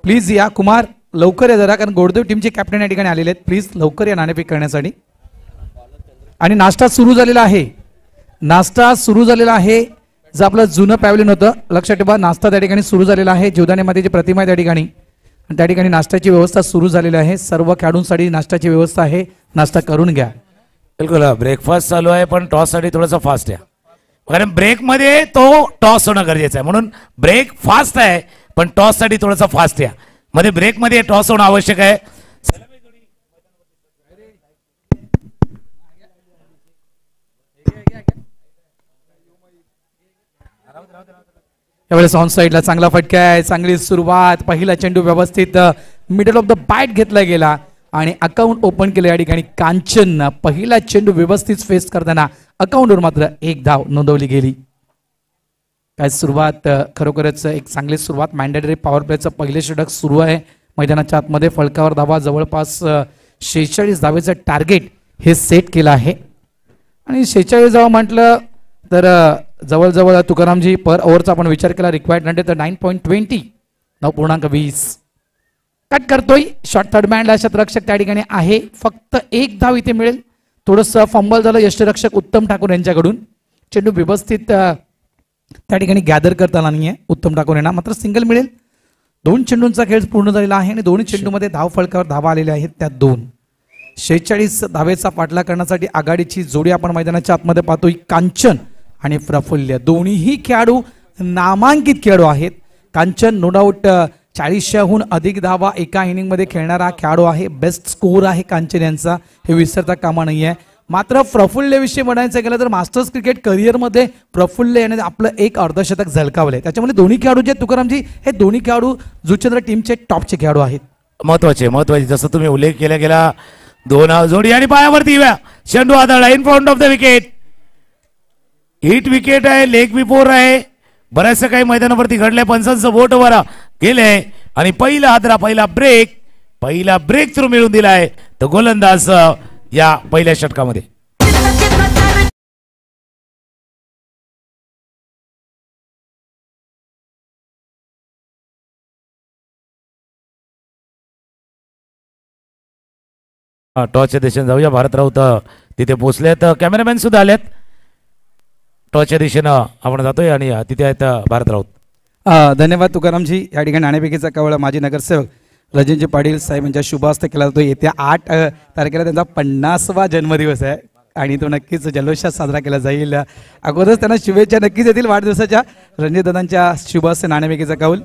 प्लीज या. कुमार लवकर या जरा, कारण गोडदेव टीमचे कॅप्टन या ठिकाणी आलेले आहेत. प्लीज लवकर या नाणेफेक करण्यासाठी. आणि नाश्ता सुरू झालेला आहे. नाश्ता सुरू झालेला आहे. जर आपलं जुनं पॅव्हलियन होतं, लक्षात ठेवा, नाश्ता त्या ठिकाणी सुरू झालेला आहे. जीवदानी मातेची प्रतिमा आहे त्या ठिकाणी, आणि त्या ठिकाणी नाश्त्याची व्यवस्था सुरू झालेली आहे. सर्व खेळाडूंसाठी नाश्त्याची व्यवस्था आहे, नाश्ता करून घ्या. बिलकुल. ब्रेकफास्ट चालू आहे, पण टॉस साठी थोडासा फास्ट आहे, कारण ब्रेक मध्ये तो टॉस होणं गरजेचं आहे. म्हणून ब्रेक फास्ट आहे, पण टॉस साठी थोडासा फास्ट आहे. मध्ये ब्रेक मध्ये टॉस होणं आवश्यक आहे. त्यावेळेस ऑन साईडला चांगला फटका आहे. चांगली सुरुवात. पहिला चेंडू व्यवस्थित मिडल ऑफ द बॅट घेतला गेला आणि अकाउंट ओपन केलं या ठिकाणी कांचन. पहिला चेंडू व्यवस्थित फेस करताना अकाउंटवर मात्र 1 धाव नोंदवली गेली. काय सुरुवात, खरोखरच एक चांगली सुरुवात. मॅन्डेटरी पॉवर प्लेचं पहिले षटक सुरू आहे मैदानाच्या आतमध्ये. फलकावर धावा जवळपास 46 धावेचं टार्गेट हे सेट केलं आहे. आणि 46 धावा म्हटलं तर जवळजवळ तुकारामजी पर ओव्हरचा आपण विचार केला, रिक्वायर्ड रन तर 9.20 9.20. कट करतोय शॉर्ट थर्ड मॅनला शतरक्षक त्या ठिकाणी आहे. फक्त 1 धाव इथे मिळेल. थोडंसं फंबल झालं यष्टरक्षक उत्तम ठाकूर यांच्याकडून. चेंडू व्यवस्थित त्या ठिकाणी गॅदर करता आला नाहीये उत्तम ठाकूर यांना, मात्र सिंगल मिळेल. 2 चेंडूंचा खेळ पूर्ण झालेला आहे आणि दोन्ही चेंडूमध्ये धाव फलकावर धावा आलेल्या आहेत त्या 2. 46 धावेचा पाठलाग करण्यासाठी आघाडीची जोडी आपण मैदानाच्या आतमध्ये पाहतोय. कांचन आणि प्रफुल्य दोन्हीही खेळाडू नामांकित खेळाडू आहेत. कांचन नो डाऊट 40हून अधिक धावा एका इनिंगमध्ये खेळणारा खेळाडू आहे. बेस्ट स्कोर आहे कांचन यांचा, हे विसरता कामा नाही आहे. मात्र प्रफुल्यविषयी म्हणायचं गेलं तर मास्टर्स क्रिकेट करिअरमध्ये प्रफुल्य याने आपलं एक अर्धशतक झळकावलंय. त्याच्यामुळे दोन्ही खेळाडू जे तुकारामजी, हे दोन्ही खेळाडू जुचंद्र टीमचे टॉपचे खेळाडू आहेत. महत्वाचे जसं तुम्ही उल्लेख केला गेला, 2 जोडी आणि पायावरती चेंडू आदळला in front of the wicket. Hit wicket आहे, लेग बिफोर आहे. बऱ्याचशा काही मैदानावरती घडलंय, पंचांचं बोट वर गेलंय आणि पहिला हादरा, पहिला ब्रेक थ्रू मिळून दिलाय तो गोलंदाज या पहिल्या षटकामध्ये. टॉसच्या दिशेने जाऊया. भारत राऊत तिथे पोहोचलेत, कॅमेरामॅन सुद्धा आलेत. टॉसच्या दिशेनं आपण जातोय आणि तिथे आहेत भारत राऊत. धन्यवाद तुकारामजी. या ठिकाणी नाणेफेकीचा कवळ माजी नगरसेवक रजनजी पाटील साहेब यांच्या शुभ हस्ते केला जातो. येत्या 8 तारखेला त्यांचा 50वा जन्मदिवस आहे आणि तो नक्कीच जल्लोषात साजरा केला जाईल. अगोदरच त्यांना शुभेच्छा नक्कीच येतील वाढदिवसाच्या. रणजितदादांच्या शुभ हस्ते नाणेफेकीचा कौल.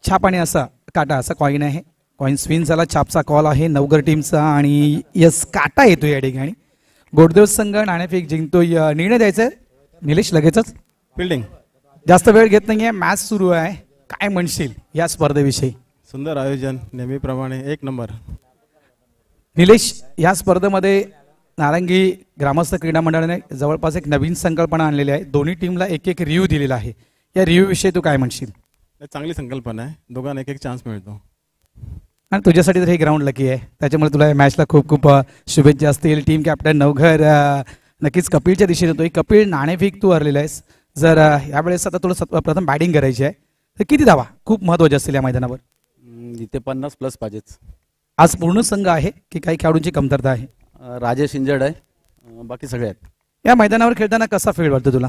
छाप आणि असा काटा असा कॉईन आहे. कॉईन स्विन झाला, छापचा कॉल आहे नवगर टीमचा आणि यस काटा येतो या ठिकाणी. गोडदेव संघ नाणेफेक जिंकतोय. निर्णय द्यायचा आहे निलेश लगेचच. फिल्डिंग जास्त वेळ घेत नाहीये, मॅच सुरू आहे. काय म्हणशील या स्पर्धेविषयी? सुंदर आयोजन, नेहमीप्रमाणे 1 नंबर. निलेश, या स्पर्धेमध्ये नारंगी ग्रामस्थ क्रीडा मंडळाने जवळपास एक नवीन संकल्पना आणलेली आहे. दोन्ही टीमला एक एक रिव्ह्यू दिलेला आहे. या रिव्ह्यू विषयी तू काय म्हणशील? चांगली संकल्पना आहे. दोघांना एक एक चान्स मिळतो. आणि तुझ्यासाठी तर हे ग्राउंड लकी आहे, त्याच्यामुळे तुला या मॅचला खूप खूप शुभेच्छा असतील. टीम कॅप्टन नवघर नक्कीच कपिलच्या दिशेने येतोय. कपिल नाणेफेक तू हरलेला आहेस. जर यावेळेस आता तुला प्रथम बॅटिंग करायची आहे तर किती धावा खूप महत्त्वाचे असतील या मैदानावर? इथे 50+ पाहिजेच. आज पूर्ण संघ आहे की काही खेळाडूंची कमतरता आहे? राजेश इंजर्ड आहे, बाकी सगळे आहेत. या मैदानावर खेळताना कसा फील वाटतो तुला?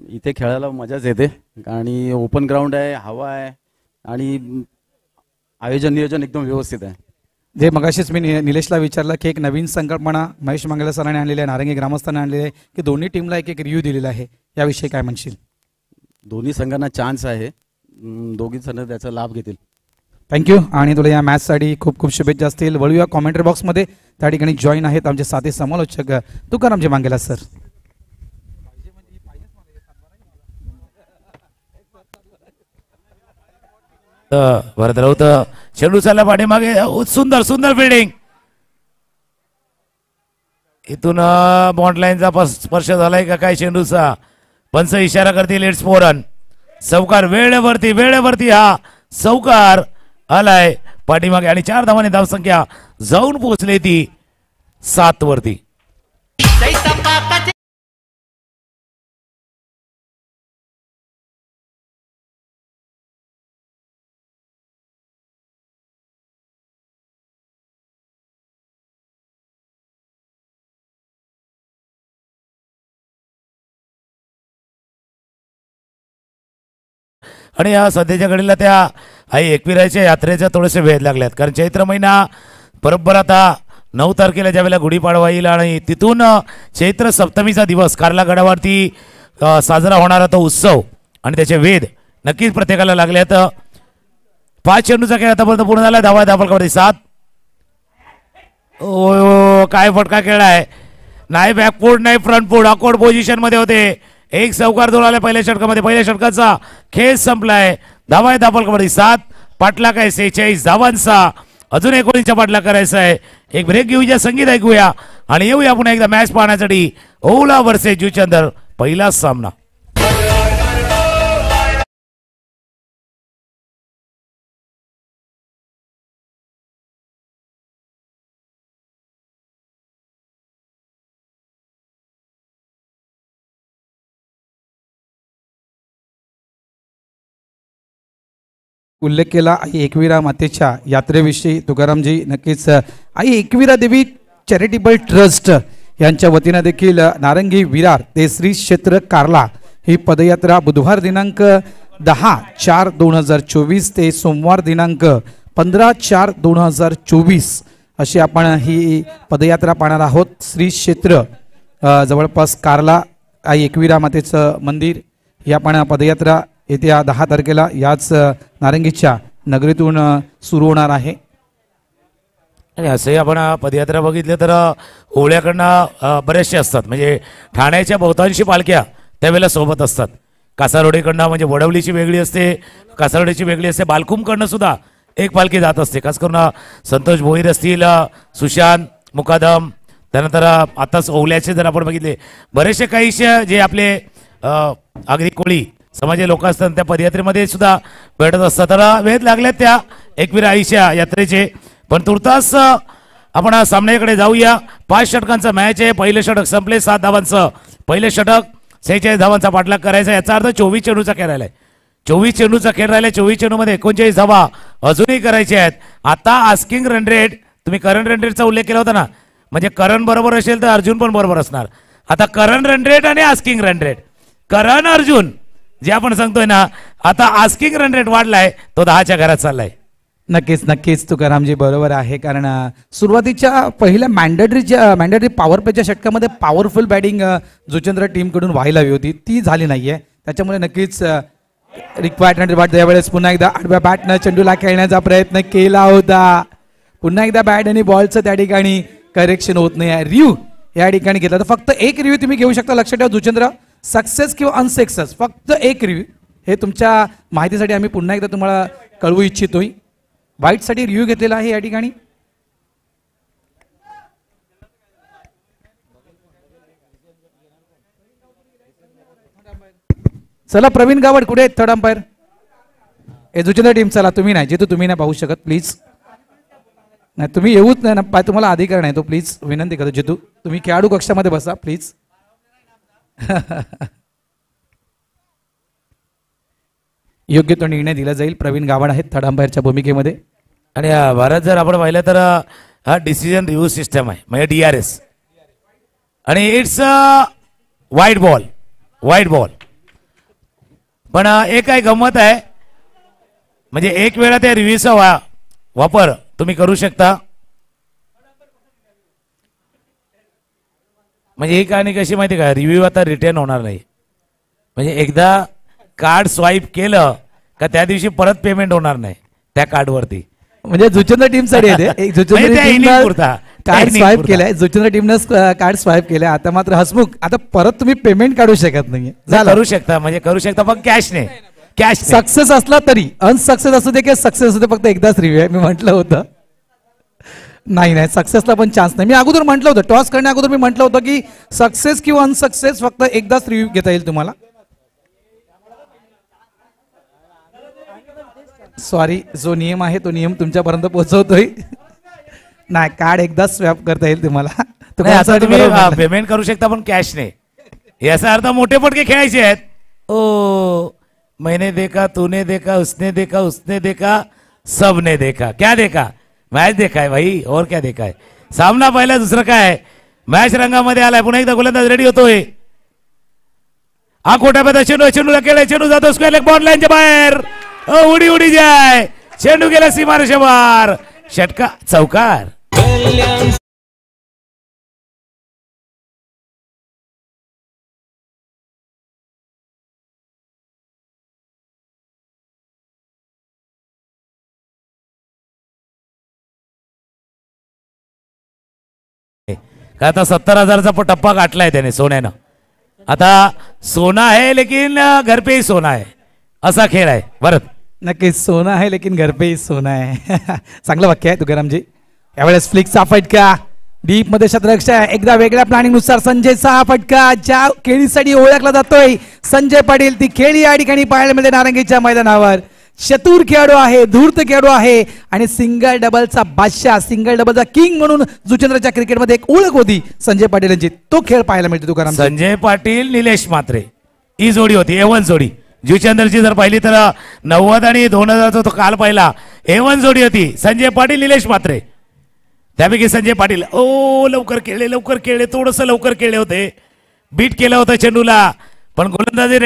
इथे खेळायला मजाच येते आणि ओपन ग्राउंड आहे, हवा आहे आणि आयोजन नियोजन एकदम व्यवस्थित आहे. जे मगाशीच मी निलेशला विचारलं की एक नवीन संकल्पना महेश मंगला सरांनी आणलेली आहे, नारंगी ग्रामस्थांनी आणलेली आहे की दोन्ही टीमला एक एक रिव्ह्यू दिलेला आहे, याविषयी काय म्हणशील? दोन्ही संघांना चान्स आहे, दोघी संघ त्याचा लाभ घेतील. थँक्यू. आणि तुला या मॅचसाठी खूप खूप शुभेच्छा असतील. वळूया कॉमेंट्री बॉक्समध्ये. त्या ठिकाणी जॉईन आहेत आमचे साथी समालोचक तुकारामजी मांगेला सर. भरत राऊत चेंडू चालला पाठीमागे. सुंदर सुंदर फिल्डिंग. इथून बॉन्ड लाईनचा स्पर्श झालाय का काय चेंडूचा? पंच इशारा करतील इट्स 4 रन. चौकार वेळेवरती हा चौकार आलाय पाठीमागे आणि 4 धावांनी धावसंख्या जाऊन पोहोचली ती 7 वरती. आणि या सध्याच्या घडीला त्या आई एकविराच्या यात्रेच्या थोडेसे वेध लागल्यात, कारण चैत्र महिना बरोबर आता 9 तारखेला ज्यावेळेला गुढीपाडवा येईल आणि तिथून चैत्र सप्तमीचा दिवस कार्ला गडावरती साजरा होणारा तो उत्सव आणि त्याचे वेध नक्कीच प्रत्येकाला लागल्यात. 5 चेंडूचा खेळ आतापर्यंत पूर्ण झाला. धावा धावफलकावरती 7. ओ काय फटका खेळलाय. नाही बॅकफूट नाही फ्रंटफूट, अकॉर्ड पोझिशन मध्ये होते. एक चौकार दोन आला पहिल्या षटकामध्ये. पहिल्या षटकाचा खेळ संपलाय. धावा धावफलकावरती 7. पाठलाग आहे 46 धावांचा. अजून 19चा पाठलाग करायचा आहे. एक ब्रेक घेऊया, संगीत ऐकूया आणि येऊया पुन्हा एकदा मॅच पाहण्यासाठी. ओला वर्सेस जुचंदर पहिला सामना. उल्लेख केला आई एकविरा मातेच्या यात्रेविषयी. तुकारामजी नक्कीच आई एकविरा देवी चॅरिटेबल ट्रस्ट यांच्या वतीनं देखील नारंगी विरार ते श्री क्षेत्र कार्ला ही पदयात्रा बुधवार दिनांक 10/4/2024 ते सोमवार दिनांक 15/4/2024 अशी आपण ही पदयात्रा पाहणार आहोत. श्री क्षेत्र जवळपास कार्ला आई एकविरा मातेचं मंदिर ही आपण पदयात्रा येत्या 10 तारखेला याच नारंगीच्या नगरीतून सुरू होणार आहे. आणि असंही आपण पदयात्रा बघितलं तर ओवळ्याकडनं बरेचसे असतात, म्हणजे ठाण्याच्या बहुतांशी पालख्या त्यावेळेला सोबत असतात. कासारोडीकडनं म्हणजे वडवलीची वेगळी असते, कासारोडीची वेगळी असते. बालकुमकडनं सुद्धा एक पालखी जात असते. खास करून संतोष भोईर असतील, सुशांत मुकादम, त्यानंतर आताच ओवल्याचे जर आपण बघितले बरेचसे काहीशे जे आपले अगदी कोळी समाजाचे लोक असतात त्या पदयात्रेमध्ये सुद्धा भेटत असतात. तर वेध लागल्यात त्या एकविरा आईच्या यात्रेचे. पण तुर्तास आपण सामन्याकडे जाऊया. 5 षटकांचा मॅच आहे. पहिलं षटक संपले 7 धावांचं. पहिले षटक 46 धावांचा पाठलाग करायचा. याचा अर्थ 24 चेंडूचा खेळ राहिलाय. 24 चेंडूचा खेळ राहिलाय. 24 चेंडूमध्ये 39 धावा अजूनही करायचे आहेत. आता आस्किंग रन रेट, तुम्ही करंट रन रेटचा उल्लेख केला होता ना, म्हणजे करण बरोबर असेल तर अर्जुन पण बरोबर असणार. आता करंट रन रेट आणि asking run rate, Karan Arjun जे आपण सांगतोय ना, आता आस्किंग रन रेट वाढलाय, तो 10च्या घरात चाललाय. नक्कीच नक्कीच तुकारामजी बरोबर आहे. कारण सुरुवातीच्या पहिल्या मॅन्डेटरी पॉवर प्लेच्या षटकामध्ये पॉवरफुल बॅटिंग जुचंद्र टीमकडून व्हायला हवी होती, ती झाली नाहीये. त्याच्यामुळे नक्कीच रिक्वायर्ड बॅट यावेळेस पुन्हा एकदा आडव्या बॅटनं चेंडूला खेळण्याचा प्रयत्न केला होता. पुन्हा एकदा बॅट आणि बॉलचं त्या ठिकाणी करेक्शन होत नाही. रिव्ह्यू या ठिकाणी घेतला तर फक्त एक रिव्ह्यू तुम्ही घेऊ शकता. लक्षात ठेवा जुचंद्र, सक्सेस किंवा अनसक्सेस फक्त एक रिव्ह्यू. हे तुमच्या माहितीसाठी आम्ही पुन्हा एकदा तुम्हाला कळवू इच्छितोय. व्हाईटसाठी रिव्ह्यू घेतलेला आहे या ठिकाणी. चला प्रवीण गावड कुठे आहेत थर्ड अंपायर? ए जुचंद्र टीम चला, तुम्ही नाही जिथं तुम्ही नाही पाहू शकत प्लीज. नाही तुम्ही येऊच नाही ना, तुम्हाला अधिकार नाही तो. प्लीज विनंती करतो जितू, तुम्ही खेळाडू कक्षामध्ये बसा प्लीज. योग्य तो निर्णय दिला जाईल. प्रवीण गावड आहेत थर्ड अंपायरच्या भूमिकेमध्ये. आणि भारत जर आपण पाहिलं तर हा डिसिजन रिव्ह्यू सिस्टम आहे म्हणजे DRS, आणि इट्स वाईट बॉल. पण एक काय गंमत आहे, म्हणजे एक वेळा त्या रिव्ह्यूचा वापर तुम्ही करू शकता. म्हणजे ही कहाणी कशी माहिती का, रिव्ह्यू आता रिटर्न होणार नाही. म्हणजे एकदा कार्ड स्वाईप केलं का त्या दिवशी परत पेमेंट होणार नाही त्या कार्डवरती. म्हणजे जुचंद्र टीम साठी आहे ते. एक जुचंद्र म्हणजे त्या टीमनं inning पुरता, त्या कार्ड inning स्वाईप पुरता. केलंय, जुचंद्र टीमनं कार्ड स्वाईप केलंय. आता मात्र हसमुख, आता परत तुम्ही पेमेंट काढू शकत नाहीये. करू शकता, म्हणजे करू शकता पण कॅश नाही. सक्सेस असला तरी, अनसक्सेस असू दे किंवा सक्सेस असू दे, फक्त एकदाच रिव्ह्यू आहे. मी म्हटलं होतं नाही सक्सेसला पण चान्स नाही. मी अगोदर म्हटलं होतं, टॉस करण्या अगोदर मी म्हटलं होतं की सक्सेस किंवा अनसक्सेस फक्त एकदाच रिव्ह्यू घेता येईल तुम्हाला. सॉरी, जो नियम आहे तो नियम तुमच्यापर्यंत पोहोचवतोय. नाही, कार्ड एकदाच स्वॅप करता येईल तुम्हाला. तुम्ही पेमेंट करू शकता पण कॅश नाही. याचा अर्थ मोठे पटके खेळायचे आहेत. ओ मैंने देखा, तूने देखा, उसने देखा, सबने देखा. क्या देखा? मॅच देखा है भाई, और क्या देखा है? सामना पाहिला, दुसरं काय. मॅच रंगामध्ये आलाय. पुन्हा एकदा गोलंदाज रेडी होतोय. हा खोट्या पदा चेंडूला केलाय. चेंडू जातो स्क्वेअर लेग बॉल लाईनच्या बाहेर. उडी जाय. चेंडू गेला सीमारेषेवर. षटका, चौकार. का आता 70,000चा टप्पा गाठलाय त्याने सोन्यानं. आता सोना है लेकिन घर पे ही सोना है, असा खेळ आहे. बरं, नक्कीच सोना आहे लेकिन घर पे ही सोना आहे. चांगलं वाक्य आहे तुकारामजी. यावेळेस फ्लिकचा फटका डीप मध्ये शतरक्षक आहे. एकदा वेगळ्या प्लॅनिंग नुसार संजयचा हा फटका ज्या खेळीसाठी ओळखला जातोय संजय पाटील, ती खेळी या ठिकाणी पाहायला मिळते नारंगीच्या मैदानावर. चतुर खेळाडू आहे, धूर्त खेळाडू आहे आणि सिंगल डबलचा बादशाह, सिंगल डबलचा किंग म्हणून जुचंद्रच्या क्रिकेटमध्ये एक ओळख होती संजय पाटील यांची. तो खेळ पाहायला मिळतो तुकाराम. संजय पाटील, निलेश म्हात्रे ही जोडी होती, A1 जोडी. जुचंद्रची जर पाहिली तर 90 आणि 2000 तो काल पाहिला A1 जोडी होती. संजय पाटील, निलेश म्हात्रे. त्यापैकी संजय पाटील लवकर खेळले, थोडस लवकर खेळले होते. बीट केलं होतं चेंडूला, पण गोलंदाजी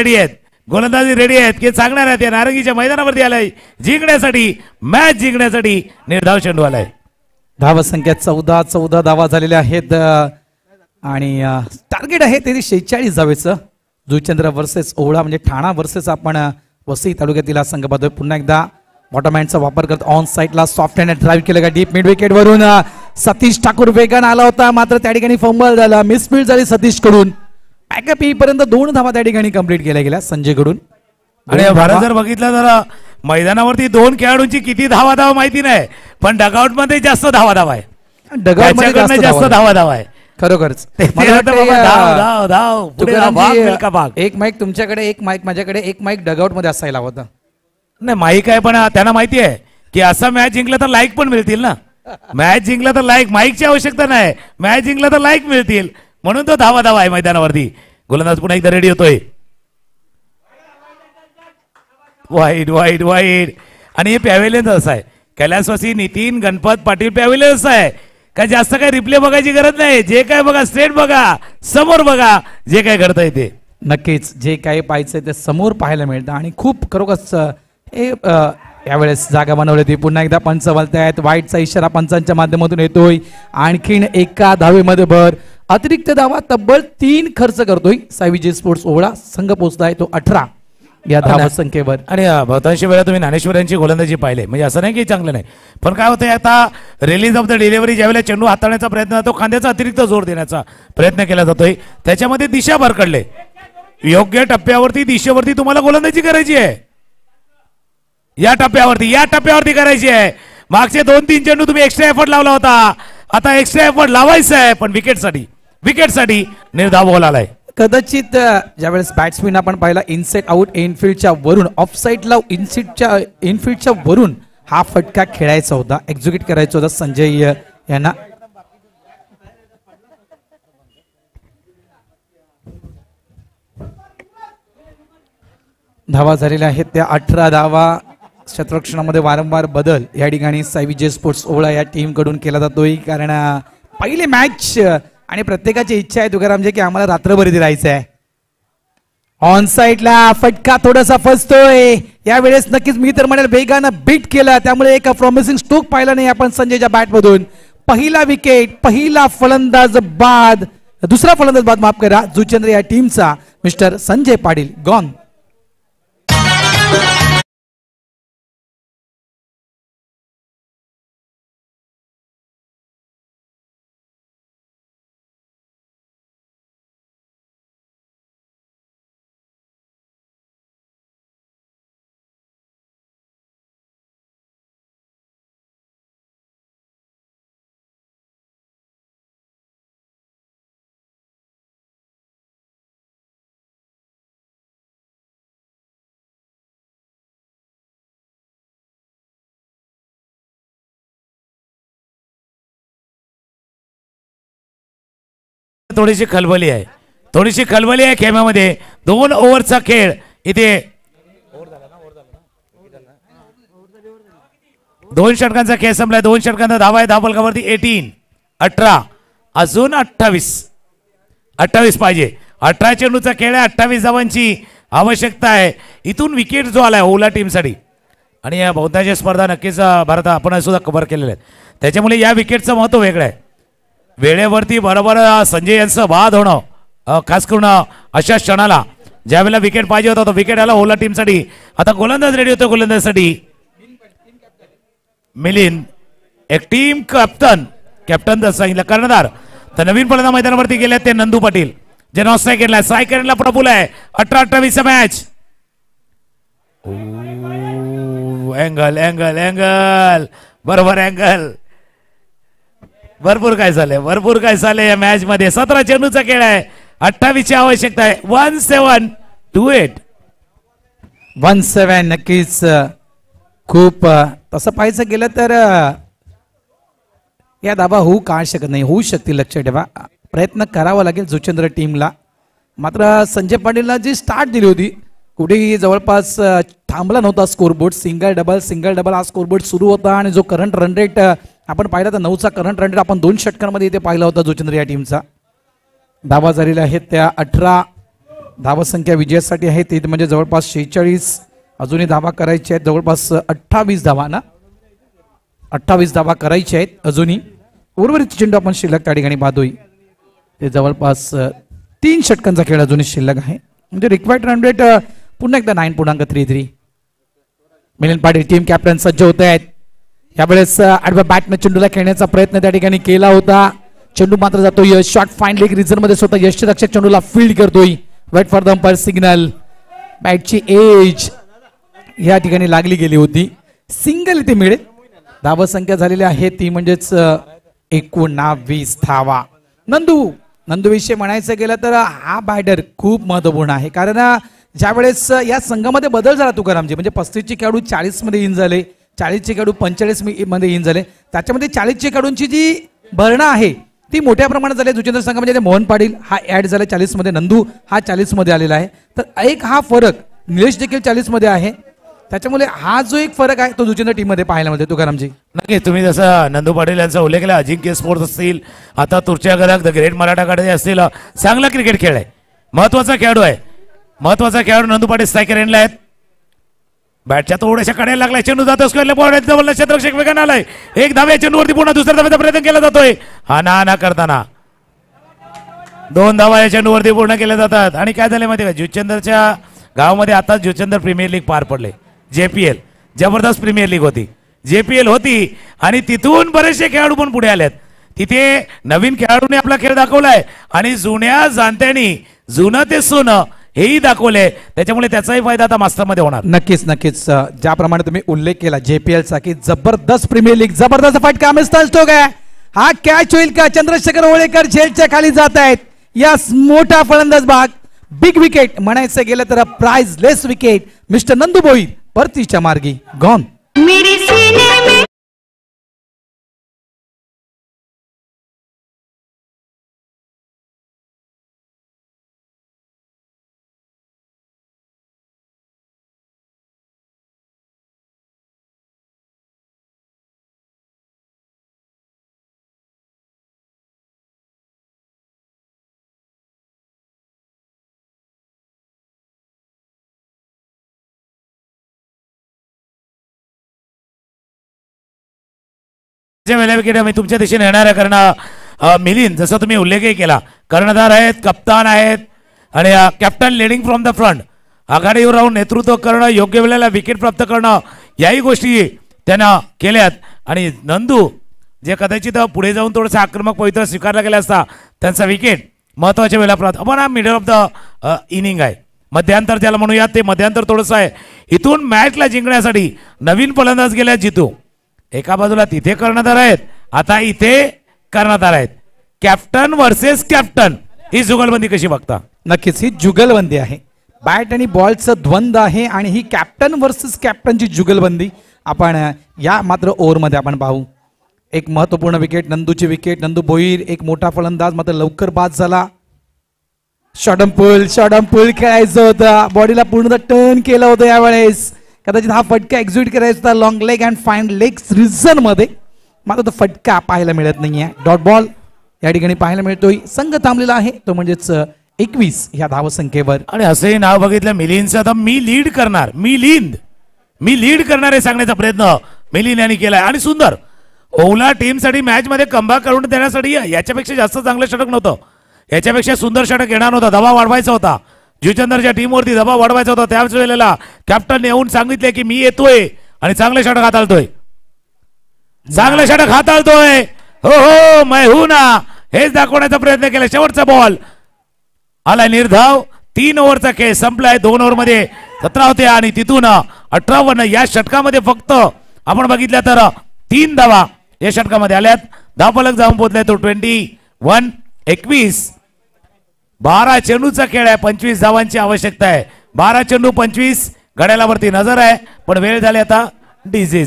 रेडी आहेत की सांगणार आहेत. या नारंगीच्या मैदानावरती आलाय जिंकण्यासाठी, मॅच जिंकण्यासाठी निर्धाव चेंडू आलाय. धावा संख्या 14 धावा झालेल्या आहेत आणि टार्गेट आहे ते 46 धावेचं. जुचंद्र वर्सेस ओवळा, म्हणजे ठाणा वर्सेस आपण वसई तालुक्यातील संघ पाहतोय. पुन्हा एकदा बॉटम हँडचा वापर करत ऑन साईडला सॉफ्ट हँड ड्राईव्ह केलं का डीप मिड विकेट वरून सतीश ठाकूर वेगानं आला होता, मात्र त्या ठिकाणी फंबल झाला, मिसफील्ड झाली सतीश कडून. बॅकअप येईपर्यंत 2 धावा त्या ठिकाणी कंप्लीट केल्या गेल्या संजय कडून. आणि भारत जर बघितलं तर मैदानावरती 2 खेळाडूंची किती धावा माहिती नाही, पण डगआउट मध्ये जास्त धावा आहे. डगआउट मध्ये जास्त धावा आहे खरोखरच. एक माईक तुमच्याकडे, एक माईक माझ्याकडे, एक माईक डगआउट मध्ये असायला होता. नाही माईक आहे, पण त्यांना माहिती आहे की असा मॅच जिंकला तर लाईक पण मिळतील ना. मॅच जिंकला तर लाईक, माईकची आवश्यकता नाही, मॅच जिंकला तर लाईक मिळतील, म्हणून तो धावा आहे मैदानावरती. गोलंदाज पुन्हा एकदा रेडी होतोय. वाईट आणि हे पॅव्हेलियन असं आहे, कैलासवासी नितीन गणपत पाटील पॅव्हेलियन असं आहे का जास्त काही रिप्ले बघायची गरज नाही. जे काय बघा, स्ट्रेट बघा, समोर बघा, जे काय घडतंय ते. नक्कीच जे काही पाहायचंय ते समोर पाहायला मिळतं आणि खूप खरोखर हे यावेळेस जागा बनवली होती. पुन्हा एकदा पंच बोलतायत, वाईटचा इशारा पंचांच्या माध्यमातून येतोय. आणखीन एका धावेमध्ये भर, अतिरिक्त धावा तब्बल 3 खर्च करतोय सायविजी स्पोर्ट्स ओवळा. संघ पोहोचलाय तो 18 या धावा संख्येवर. आणि बहुतांशी वेळा तुम्ही ज्ञानेश्वर यांची गोलंदाजी पाहिले, म्हणजे असं नाही की चांगलं नाही, पण काय होतंय आता रिलीज ऑफ द डिलिव्हरी ज्यावेळेला चेंडू हाताळण्याचा प्रयत्न होतो, खांद्याचा अतिरिक्त जोर देण्याचा प्रयत्न केला जातोय, त्याच्यामध्ये दिशा भरकडले. योग्य टप्प्यावरती दिशेवरती तुम्हाला गोलंदाजी करायची आहे. या टप्प्यावरती करायची आहे. मागचे 2-3 चेंडू तुम्ही एक्स्ट्रा एफर्ट लावला होता, आता एक्स्ट्रा एफर्ट लावायचा आहे, पण विकेटसाठी निर्धाव बॉल आलाय. कदाचित ज्यावेळेस बॅट्समॅन आपण पाहिला इनसेट आउट इनफिल्डच्या वरून ऑफ साईडला इनफिल्डच्या वरून हा फटका खेळायचा होता, एक्झिक्यूट करायचा होता संजय यांना. धावा झालेल्या आहेत त्या 18 धावा. क्षेत्ररक्षणामध्ये वारंवार बदल या ठिकाणी साई विजय स्पोर्ट्स ओळा या टीम कडून केला जातोय, कारण पहिले मॅच आणि प्रत्येकाची इच्छा आहे तुकारामजी की आम्हाला रात्रभर इथे राहायचं आहे. ऑन साईडला फटका थोडासा फसतोय यावेळेस. नक्कीच मी तर म्हणेल वेगानं बीट केलं, त्यामुळे एक प्रॉमिसिंग स्ट्रोक पाहिला नाही आपण संजयच्या बॅट मधून. पहिला विकेट, पहिला फलंदाज बाद, दुसरा फलंदाज बाद माफ करा, जुचंद्र या टीमचा मिस्टर संजय पाटील गॉन. थोडीशी खलबली आहे खेळामध्ये. 2 ओव्हरचा खेळ इथे 2 षटकांचा खेळ संपलाय. 2 षटकांचा धावा आहे धावफलकावरती 18 अजून 28 पाहिजे. 18 चेंडूचा खेळ आहे, 28 धावांची आवश्यकता आहे. इथून विकेट जो आलाय ओला टीमसाठी आणि या बहुतांश स्पर्धा नक्कीच भारत आपण सुद्धा कव्हर केलेल्या आहेत, त्याच्यामुळे या विकेटचं महत्व वेगळं आहे. वेळेवरती बरोबर संजय यांचं बाद होणं, खास करून अशा क्षणाला ज्या वेळेला विकेट पाहिजे होता तो विकेट आला ओला टीमसाठी. आता गोलंदाज रेडी होतो, गोलंदाजसाठी मिलिंद, एक टीम कॅप्टन जर सांगितलं कर्णधार. तर नवीन फलंदाज मैदानावरती गेले ते नंदू पाटील, जे नॉन स्ट्राईक केला. स्ट्राईक करण्याला प्रफुल आहे. 18-28 मॅच. अँगल बरोबर अँगल. भरपूर काय झालंय या मॅच मध्ये. 17 चेंडूचा खेळ आहे, 28 ची आवश्यकता आहे. 17 नक्कीच खूप तसं पाहायचं गेलं तर या धावा होऊ का शकत नाही, होऊ शकतील. लक्षात ठेवा, प्रयत्न करावा लागेल जुचंद्र टीमला. मात्र संजय पाटीलला जी स्टार्ट दिली होती कुठेही जवळपास थांबला नव्हता स्कोरबोर्ड. सिंगल डबल हा स्कोरबोर्ड सुरू होता आणि जो करंट रन रेट आपण पाहिला तर 9चा करंट रन रेट आपण 2 षटकांमध्ये इथे पाहिला होता जुचंद्र या टीमचा. धावा झालेल्या आहेत त्या 18. धावसंख्या विजयासाठी आहे ते म्हणजे जवळपास 46. अजूनही धावा करायच्या आहेत जवळपास 28 धावा ना, 28 धावा करायच्या आहेत अजूनही. उर्वरित चेंडू आपण शिल्लक त्या ठिकाणी पाहतोय ते जवळपास 3 षटकांचा खेळ अजूनही शिल्लक आहे. म्हणजे रिक्वायर्ड रन रेट पुन्हा एकदा 9.33. मिलिंद पाटील टीम कॅप्टन सज्ज होत आहेत. यावेळेस आडव्या बॅटने चेंडूला खेळण्याचा प्रयत्न त्या ठिकाणी केला होता. चेंडू मात्र जातोय शॉर्ट फाईन लेग रिझन मध्ये. स्वतः यष्टीरक्षक चेंडूला फील्ड करतोय. Wait for the umpire signal. बॅटची एज या ठिकाणी लागली गेली होती. सिंगल इथे मिळेल. धावसंख्या झालेली आहे ती म्हणजेच 19 धावा. नंदू विषय म्हणायचं गेलं तर हा बॅटर खूप महत्वपूर्ण आहे, कारण ज्या वेळेस या संघामध्ये बदल झाला तुकारामजी, म्हणजे 35चे खेळाडू 40 मध्ये इन झाले, 40चे खेळाडू 45 मध्ये इन झाले. त्याच्यामध्ये 40चे खेळाडूंची जी भरणा आहे ती मोठ्या प्रमाणात झाली. जुचंद्र संघामध्ये मोहन पाटील हा ऍड झाला 40 मध्ये, नंदू हा 40 मध्ये आलेला आहे. तर एक हा फरक, निलेश देखील 40 मध्ये आहे. त्याच्यामुळे हा जो एक फरक आहे तो जुचंद्र टीम मध्ये पाहायला मिळतो तुकारामजी. नक्की तुम्ही जसं नंदू पाटील यांचा उल्लेख केला, अजिंक्य स्पोर्ट्स असतील, आता तुर्च्या गदाक द ग्रेट मराठाकडे असतील, चांगला क्रिकेट खेळ आहे, महत्वाचा खेळाडू आहे. महत्वाचा खेळाडू नंदू पाटील स्ट्रायकर एंडला आहेत. बॅटच्या थोड्याशा कड्याला लागलाय, चेंडू जातो जवळ क्षेत्ररक्षक वेगानं आलाय. एक धावे चेंडूवरती पुन्हा दुसऱ्या धावेचा प्रयत्न केला जातोय. हा ना करताना 2 धावा या चेंडूवरती पूर्ण केल्या जातात. आणि काय झाले माहिती का, जुचंद्रच्या गावामध्ये आता जुचंद्र प्रीमियर लीग पार पडले. JPL जबरदस्त प्रीमियर लीग होती, JPL होती आणि तिथून बरेचसे खेळाडू पण पुढे आलेत. तिथे नवीन खेळाडूंनी आपला खेळ दाखवलाय आणि जुन्या जाणत्यांनी जुनं ते सोनं हेही दाखवले. त्याच्यामुळे त्याचाही फायदा आता मास्टरमध्ये होणार. नक्कीच ज्याप्रमाणे तुम्ही उल्लेख केला JPLचा की जबरदस्त प्रीमियर लीग, जबरदस्त फटका मिस्टर स्टोक आहे. हा कॅच होईल का? चंद्रशेखर होळेकर झेलच्या खाली जात आहेत. यास मोठा फलंदाज भाग, बिग विकेट म्हणायचं गेलं तर priceless wicket. Mister Nandu Bhoir परतीच्या मार्गी गॉन. मेरे सीने में वेळेला विकेट मी तुमच्या दिशेने येणार आहे. कारण मिलिंद जसं तुम्ही उल्लेखही केला, कर्णधार आहेत, कप्तान आहेत आणि captain leading from the front, आघाडीवर राहून नेतृत्व करणं, योग्य वेळेला विकेट प्राप्त करणं, याही गोष्टी त्यांना केल्यात. आणि नंदू जे कदाचित पुढे जाऊन थोडंसं आक्रमक पवित्र स्वीकारला गेला असता, त्यांचा विकेट महत्वाच्या वेळेला प्राप्त. आपण हा मिडल ऑफ द इनिंग आहे, मध्यांतर ज्याला म्हणूयात, ते मध्यांतर थोडंसं आहे. इथून मॅचला जिंकण्यासाठी नवीन फलंदाज गेल्यात जितू. एका बाजूला तिथे कर्णधार आहेत, आता इथे कर्णधार आहेत. कॅप्टन वर्सेस कॅप्टन, ही जुगलबंदी कशी बघता? नक्कीच ही जुगलबंदी आहे, बॅट आणि बॉलचं द्वंद्व आहे आणि ही कॅप्टन वर्सेस कॅप्टनची जुगलबंदी आपण या मात्र ओव्हरमध्ये आपण पाहू. एक महत्वपूर्ण विकेट, नंदूची विकेट. नंदू भोईर एक मोठा फलंदाज, मात्र लवकर बाद झाला. शॉटम पुल खेळायचं होतं, बॉडीला पूर्ण टर्न केलं होतं यावेळेस. कदाचित हा फटका एक्झिक्यूट करायचा होता long leg and fine leg reason मध्ये, मात्र तो फटका पाहायला मिळत नाहीये. डॉट बॉल या ठिकाणी पाहायला मिळतोय. संघ थांबलेला आहे तो म्हणजेच 21 या धावसंख्येवर. आणि असंही नाव बघितलं मिलिंदचं, तर मी लीड करणार हे सांगण्याचा प्रयत्न मिलिंद यांनी केलाय. आणि सुंदर ओला टीमसाठी मॅच मध्ये कमबॅक करून देण्यासाठी याच्यापेक्षा जास्त चांगलं षटक नव्हतं, याच्यापेक्षा सुंदर षटक येणार नव्हता. दबाव वाढवायचा होता, जुचंदरच्या टीमवरती दबाव वाढवायचा होता. त्याच वेळेला कॅप्टन येऊन सांगितले की मी येतोय आणि चांगले षटक हाताळतोय. हो हो मैं हूं ना, हेच दाखवण्याचा प्रयत्न केला. शेवटचा बॉल आला निर्धाव. 3 ओव्हरचा खेळ संपलाय. 2 ओव्हरमध्ये 17 होते आणि तिथून 58. या षटकामध्ये फक्त आपण बघितलं तर 3 धावा या षटकामध्ये आल्यात. धावफलक जाऊन पोहोचलाय तो 21. 12 चेंडूचा खेळ आहे, 25 धावांची आवश्यकता आहे. 12 चेंडू 25, घड्याळावरती नजर आहे, पण वेळ झाली आता डीजे.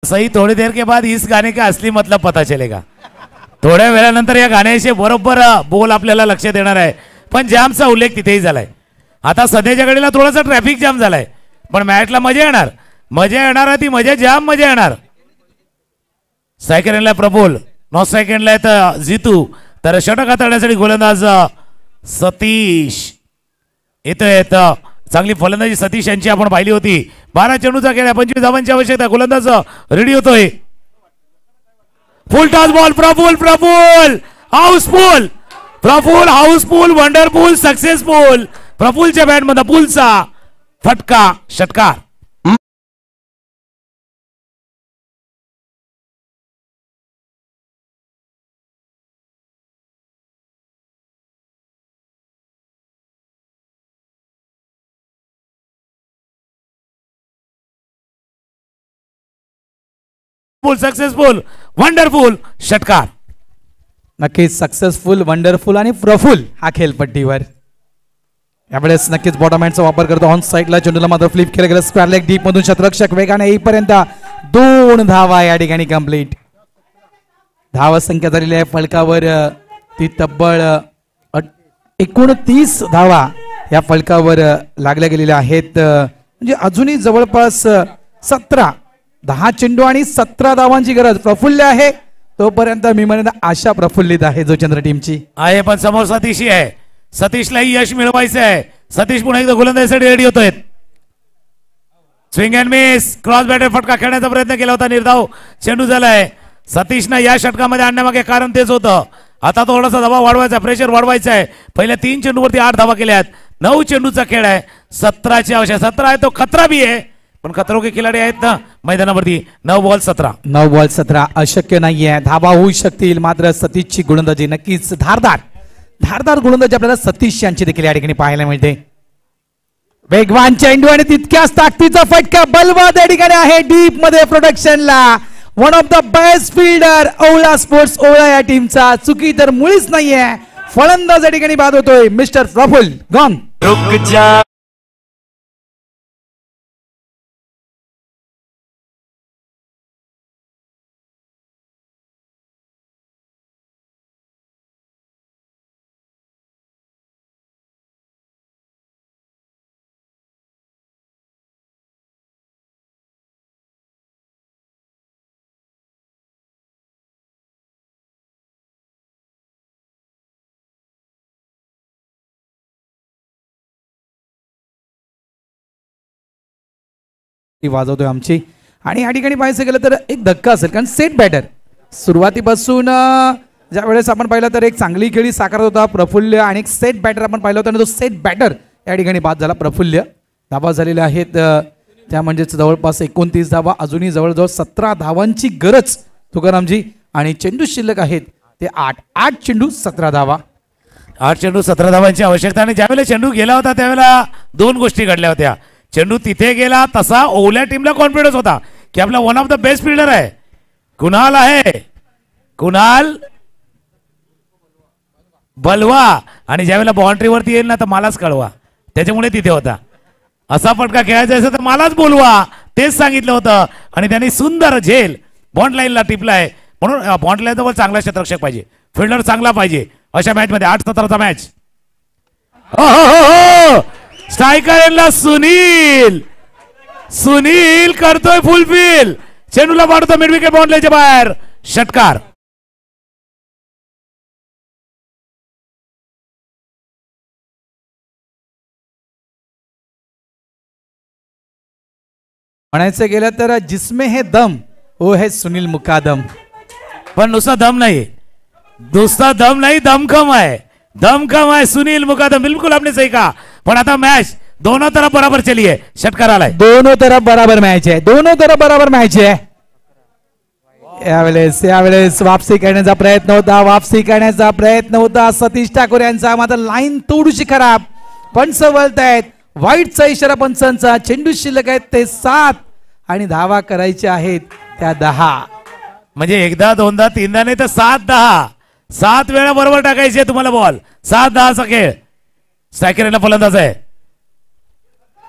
सही थोड़ी देर के बाद इस गाने का असली मतलब पता चलेगा. थोड्या वेळानंतर या गाण्याचे बरोबर बोल आपल्याला लक्षात येणार आहे. पण जामचा उल्लेख तिथेही झालाय. आता सध्याच्या घडीला थोडासा ट्रॅफिक जाम झालाय, पण मॅचला मजा येणार ती मजा येणार. सेकंडला प्रफुल, नॉ सेकंडला तर जितू, तर षटक हाताळण्यासाठी गोलंदाज सतीश येतोय. चांगली फलंदाजी सतीश यांची आपण पाहिली होती. 12 चेंडूचा खेळ, 25 धावांची आवश्यकता. गोलंदाज रेडी होतोय. Full toss ball, Praful houseful, wonderful, successful. प्रफुलच्या बॅटमध्ये पुलचा फटका, षटकार. सक्सेसफुल, वंडरफुल, षटकार. नक्कीच सक्सेसफुल, वंडरफुल आणि प्रफुल हा खेळपट्टीवर. यावेळेस नक्कीच बॉटम हँडचा वापर करतो. ऑन साईडला चेंडूला मात्र फ्लिप केलं गेलं. स्क्वेअर लेग डीप मधून शतरक्षक वेगाने येईपर्यंत 2 धावा या ठिकाणी कंप्लीट. धावसंख्या झालेली आहे फलकावर ती तब्बल 29 धावा या फलकावर लागल्या गेलेल्या आहेत. म्हणजे अजूनही जवळपास 10 चेंडू आणि 17 धावांची गरज प्रफुल्ल आहे. तोपर्यंत मी म्हणेन आशा प्रफुल्लित आहे जो चंद्र टीमची आहे. पण समोर सतीश आहे, सतीशलाही यश मिळवायचं आहे. सतीश पुन्हा एकदा गोलंदाजीसाठी रेडी होतोय. Swing and miss, cross batter फटका खेळण्याचा प्रयत्न केला होता, निर्धाव चेंडू झालाय. सतीशनं या षटकामध्ये आणण्यामागे कारण तेच होतं. आता थोडासा दबाव वाढवायचा, प्रेशर वाढवायचा आहे. पहिल्या 3 चेंडूवरती 8 धावा केल्यात. 9 चेंडूचा खेळ आहे. 17ची आवश्यक. 17 आहे तो खतरा भी आहे, पण खतरो के खिलाडी आहेत ना मैदानावरती. 9 बॉल 17. 9 बॉल 17 अशक्य नाहीये. धावा होऊ शकतील, मात्र सतीशची गोलंदाजी नक्कीच धारदार गोलंदाजी आपल्याला सतीश यांची देखील या ठिकाणी पाहायला मिळते. वेगवान चेंडू आणि तितक्याच ताकदीचा फटका बलवाद या ठिकाणी आहे डीप मध्ये प्रोडक्शनला. One of the best fielder Ola sports Ola या टीमचा. चुकी तर मुळीच नाहीये. फलंदाज या ठिकाणी बाद होतोय मिस्टर प्रफुल्ल गॉन. ती वाजवतोय आमची. आणि या ठिकाणी पाहायचं गेलं तर एक धक्का असेल, कारण सेट बॅटर सुरुवातीपासून ज्या वेळेस आपण पाहिलं तर एक चांगली खेळी साकारत होता प्रफुल्ल, आणि एक सेट बॅटर आपण पाहिलं होतं आणि तो सेट बॅटर या ठिकाणी बाद झाला प्रफुल्ल. धावा झालेल्या आहेत त्या म्हणजेच जवळपास 29 धावा. अजूनही जवळजवळ 17 धावांची गरज तुकारामजी, आणि चेंडू शिल्लक आहेत ते 8 चेंडू 17 धावा. 8 चेंडू 17 धावांची आवश्यकता. आणि ज्यावेळेला चेंडू गेला होता त्यावेळेला 2 गोष्टी घडल्या होत्या. चेंडू तिथे गेला तसा ओल्या टीमला कॉन्फिडन्स होता की आपला one of the best fielder आहे, कुणाल आहे, कुणाल बलवा. आणि ज्यावेळेला बाउंड्रीवरती येईल ना तर मलाच कळवा, त्याच्यामुळे तिथे होता. असा फटका खेळायचा असेल तर मलाच बोलवा, तेच सांगितलं होतं. आणि त्यांनी सुंदर झेल बॉन्ड लाईनला टिपलाय. म्हणून बॉन्ड लाईन जवळ चांगला क्षेत्ररक्षक पाहिजे, फिल्डर चांगला पाहिजे अशा मॅच मध्ये. 8-17चा मॅच. स्ट्रायकर सुनील करतोय फुलफिल. चेंडूला पाडतो मिड विकेट बॉन्ड लाईनच्या बाहेर. षटकार. म्हणायचं गेलं तर जिसमे है दम वो है सुनील मुकादम. पण नुसता दम नाही, दमखम आहे. सुनील मुकादम. बिल्कुल आपने सही कहा. पण आता मॅच दोनों तरफ बराबर चली है. षटकार आलाय. दोनों तरफ बराबर मॅच आहे. यावेळेस वापसी करण्याचा प्रयत्न होता सतीश ठाकूर यांचा, मात्र लाईन थोडीशी खराब. पंच वळतायत. वाईटचा इशारा पंचांचा. चेंडू शिल्लक आहेत ते 7 आणि धावा करायच्या आहेत त्या 10. म्हणजे एकदा दोनदा तीनदा नाही तर 7-10. 7 वेळा बरोबर टाकायचे तुम्हाला बॉल. 7-10चा खेळ. स्ट्रायकरला फलंदाज आहे.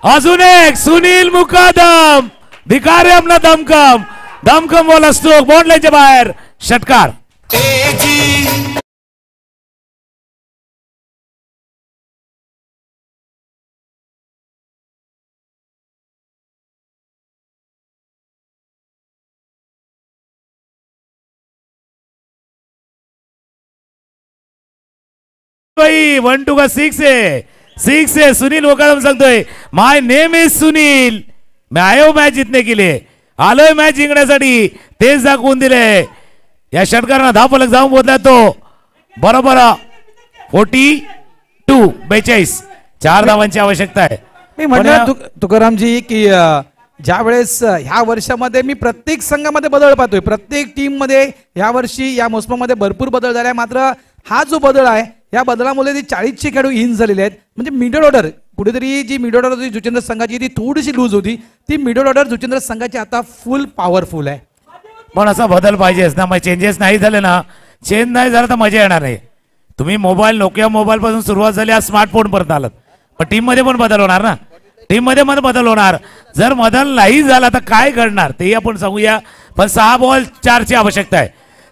अजून एक सुनील मुकादम. धिकारे अपना दमकम बॉल स्ट्रोक बॉन्ड लाईनच्या बाहेर. षटकार. भाई 1-2 का 6 है. सुनील मुकादम सांगतोय माय नेम इज सुनील. मैं आयो मॅच जितने के लिए. आलोय मॅच जिंकण्यासाठी. तेच दाखवून दिले. या षटकारांना धावफलक जाऊन बोलला तो बरोबर 42. 4 धावांची आवश्यकता आहे. मी म्हणणार तुकारामजी की ज्या वेळेस ह्या वर्षामध्ये मी प्रत्येक संघामध्ये बदल पाहतोय, प्रत्येक टीम मध्ये ह्या वर्षी या मोसमामध्ये भरपूर बदल झालाय. मात्र हा जो बदल आहे या बदलामुळे ती 40चे खेळाडू इन झालेले आहेत. म्हणजे मिडल ऑर्डर कुठेतरी जी मिडल ऑर्डर होती जुचेंद्र संघाची ती थोडीशी लूज होती. ती मिडल ऑर्डर जुचेंद्र संघाची आता फुल पॉवरफुल आहे. पण असा बदल पाहिजेच ना. मग चेंजेस नाही झाले ना, चेंज नाही झाला तर मजा येणार नाही. तुम्ही मोबाईल नोकिया मोबाईल पासून सुरुवात झाली, आज स्मार्टफोन परत आलात. पण टीम मध्ये पण बदल होणार ना. टीम मध्ये बदल होणार. जर बदल नाही झाला तर काय घडणार ते आपण सांगूया. पण 6 बॉल 4ची आवश्यकता आहे.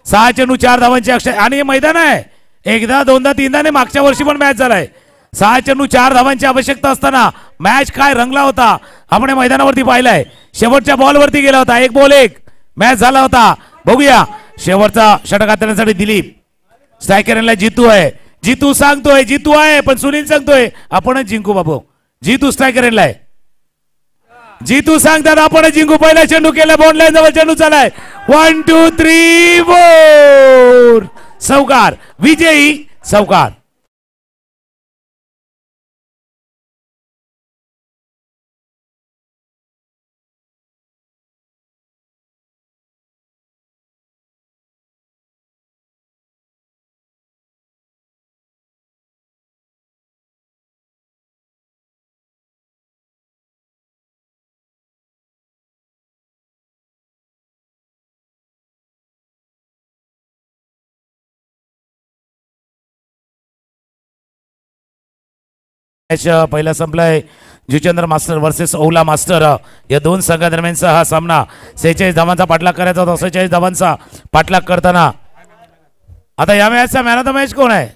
6 चेंडू 4 धावांची आवश्यकता. आणि हे मैदान आहे एकदा दोनदा तीनदा नाही, मागच्या वर्षी पण मॅच झालाय. 6 चेंडू 4 धावांची आवश्यकता असताना मॅच काय रंगला होता आपण मैदानावरती पाहिलाय. शेवटच्या बॉलवरती गेला होता. 1 बॉल 1 मॅच झाला होता. बघूया शेवटचा षटक हाताळण्यासाठी दिलीप. स्ट्रायकरला जितू आहे. जितू सांगतोय जितू आहे, पण सुनील सांगतोय आपणच जिंकू बाबू. जितू स्ट्रायकरला आहे. जीतू सांगतात आपण जिंकू. पहिला चेंडू केला बॉन्ड लाईन जवळ चेंडू चालाय. 1 2 3 4 चौकार विजयी चौकार. पहिला संपलाय. जुचंद्र मास्टर वर्सेस ओला मास्टर या दोन संघादरम्यानचा हा सामना. 46 धावांचा पाठलाग करायचा होता. 46 धावांचा पाठलाग करताना आता या मॅचचा मॅन ऑफ द मॅच कोण आहे?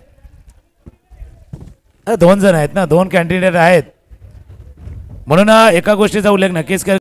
2 जण आहेत ना, 2 कॅन्डिडेट आहेत म्हणून एका गोष्टीचा उल्लेख नक्कीच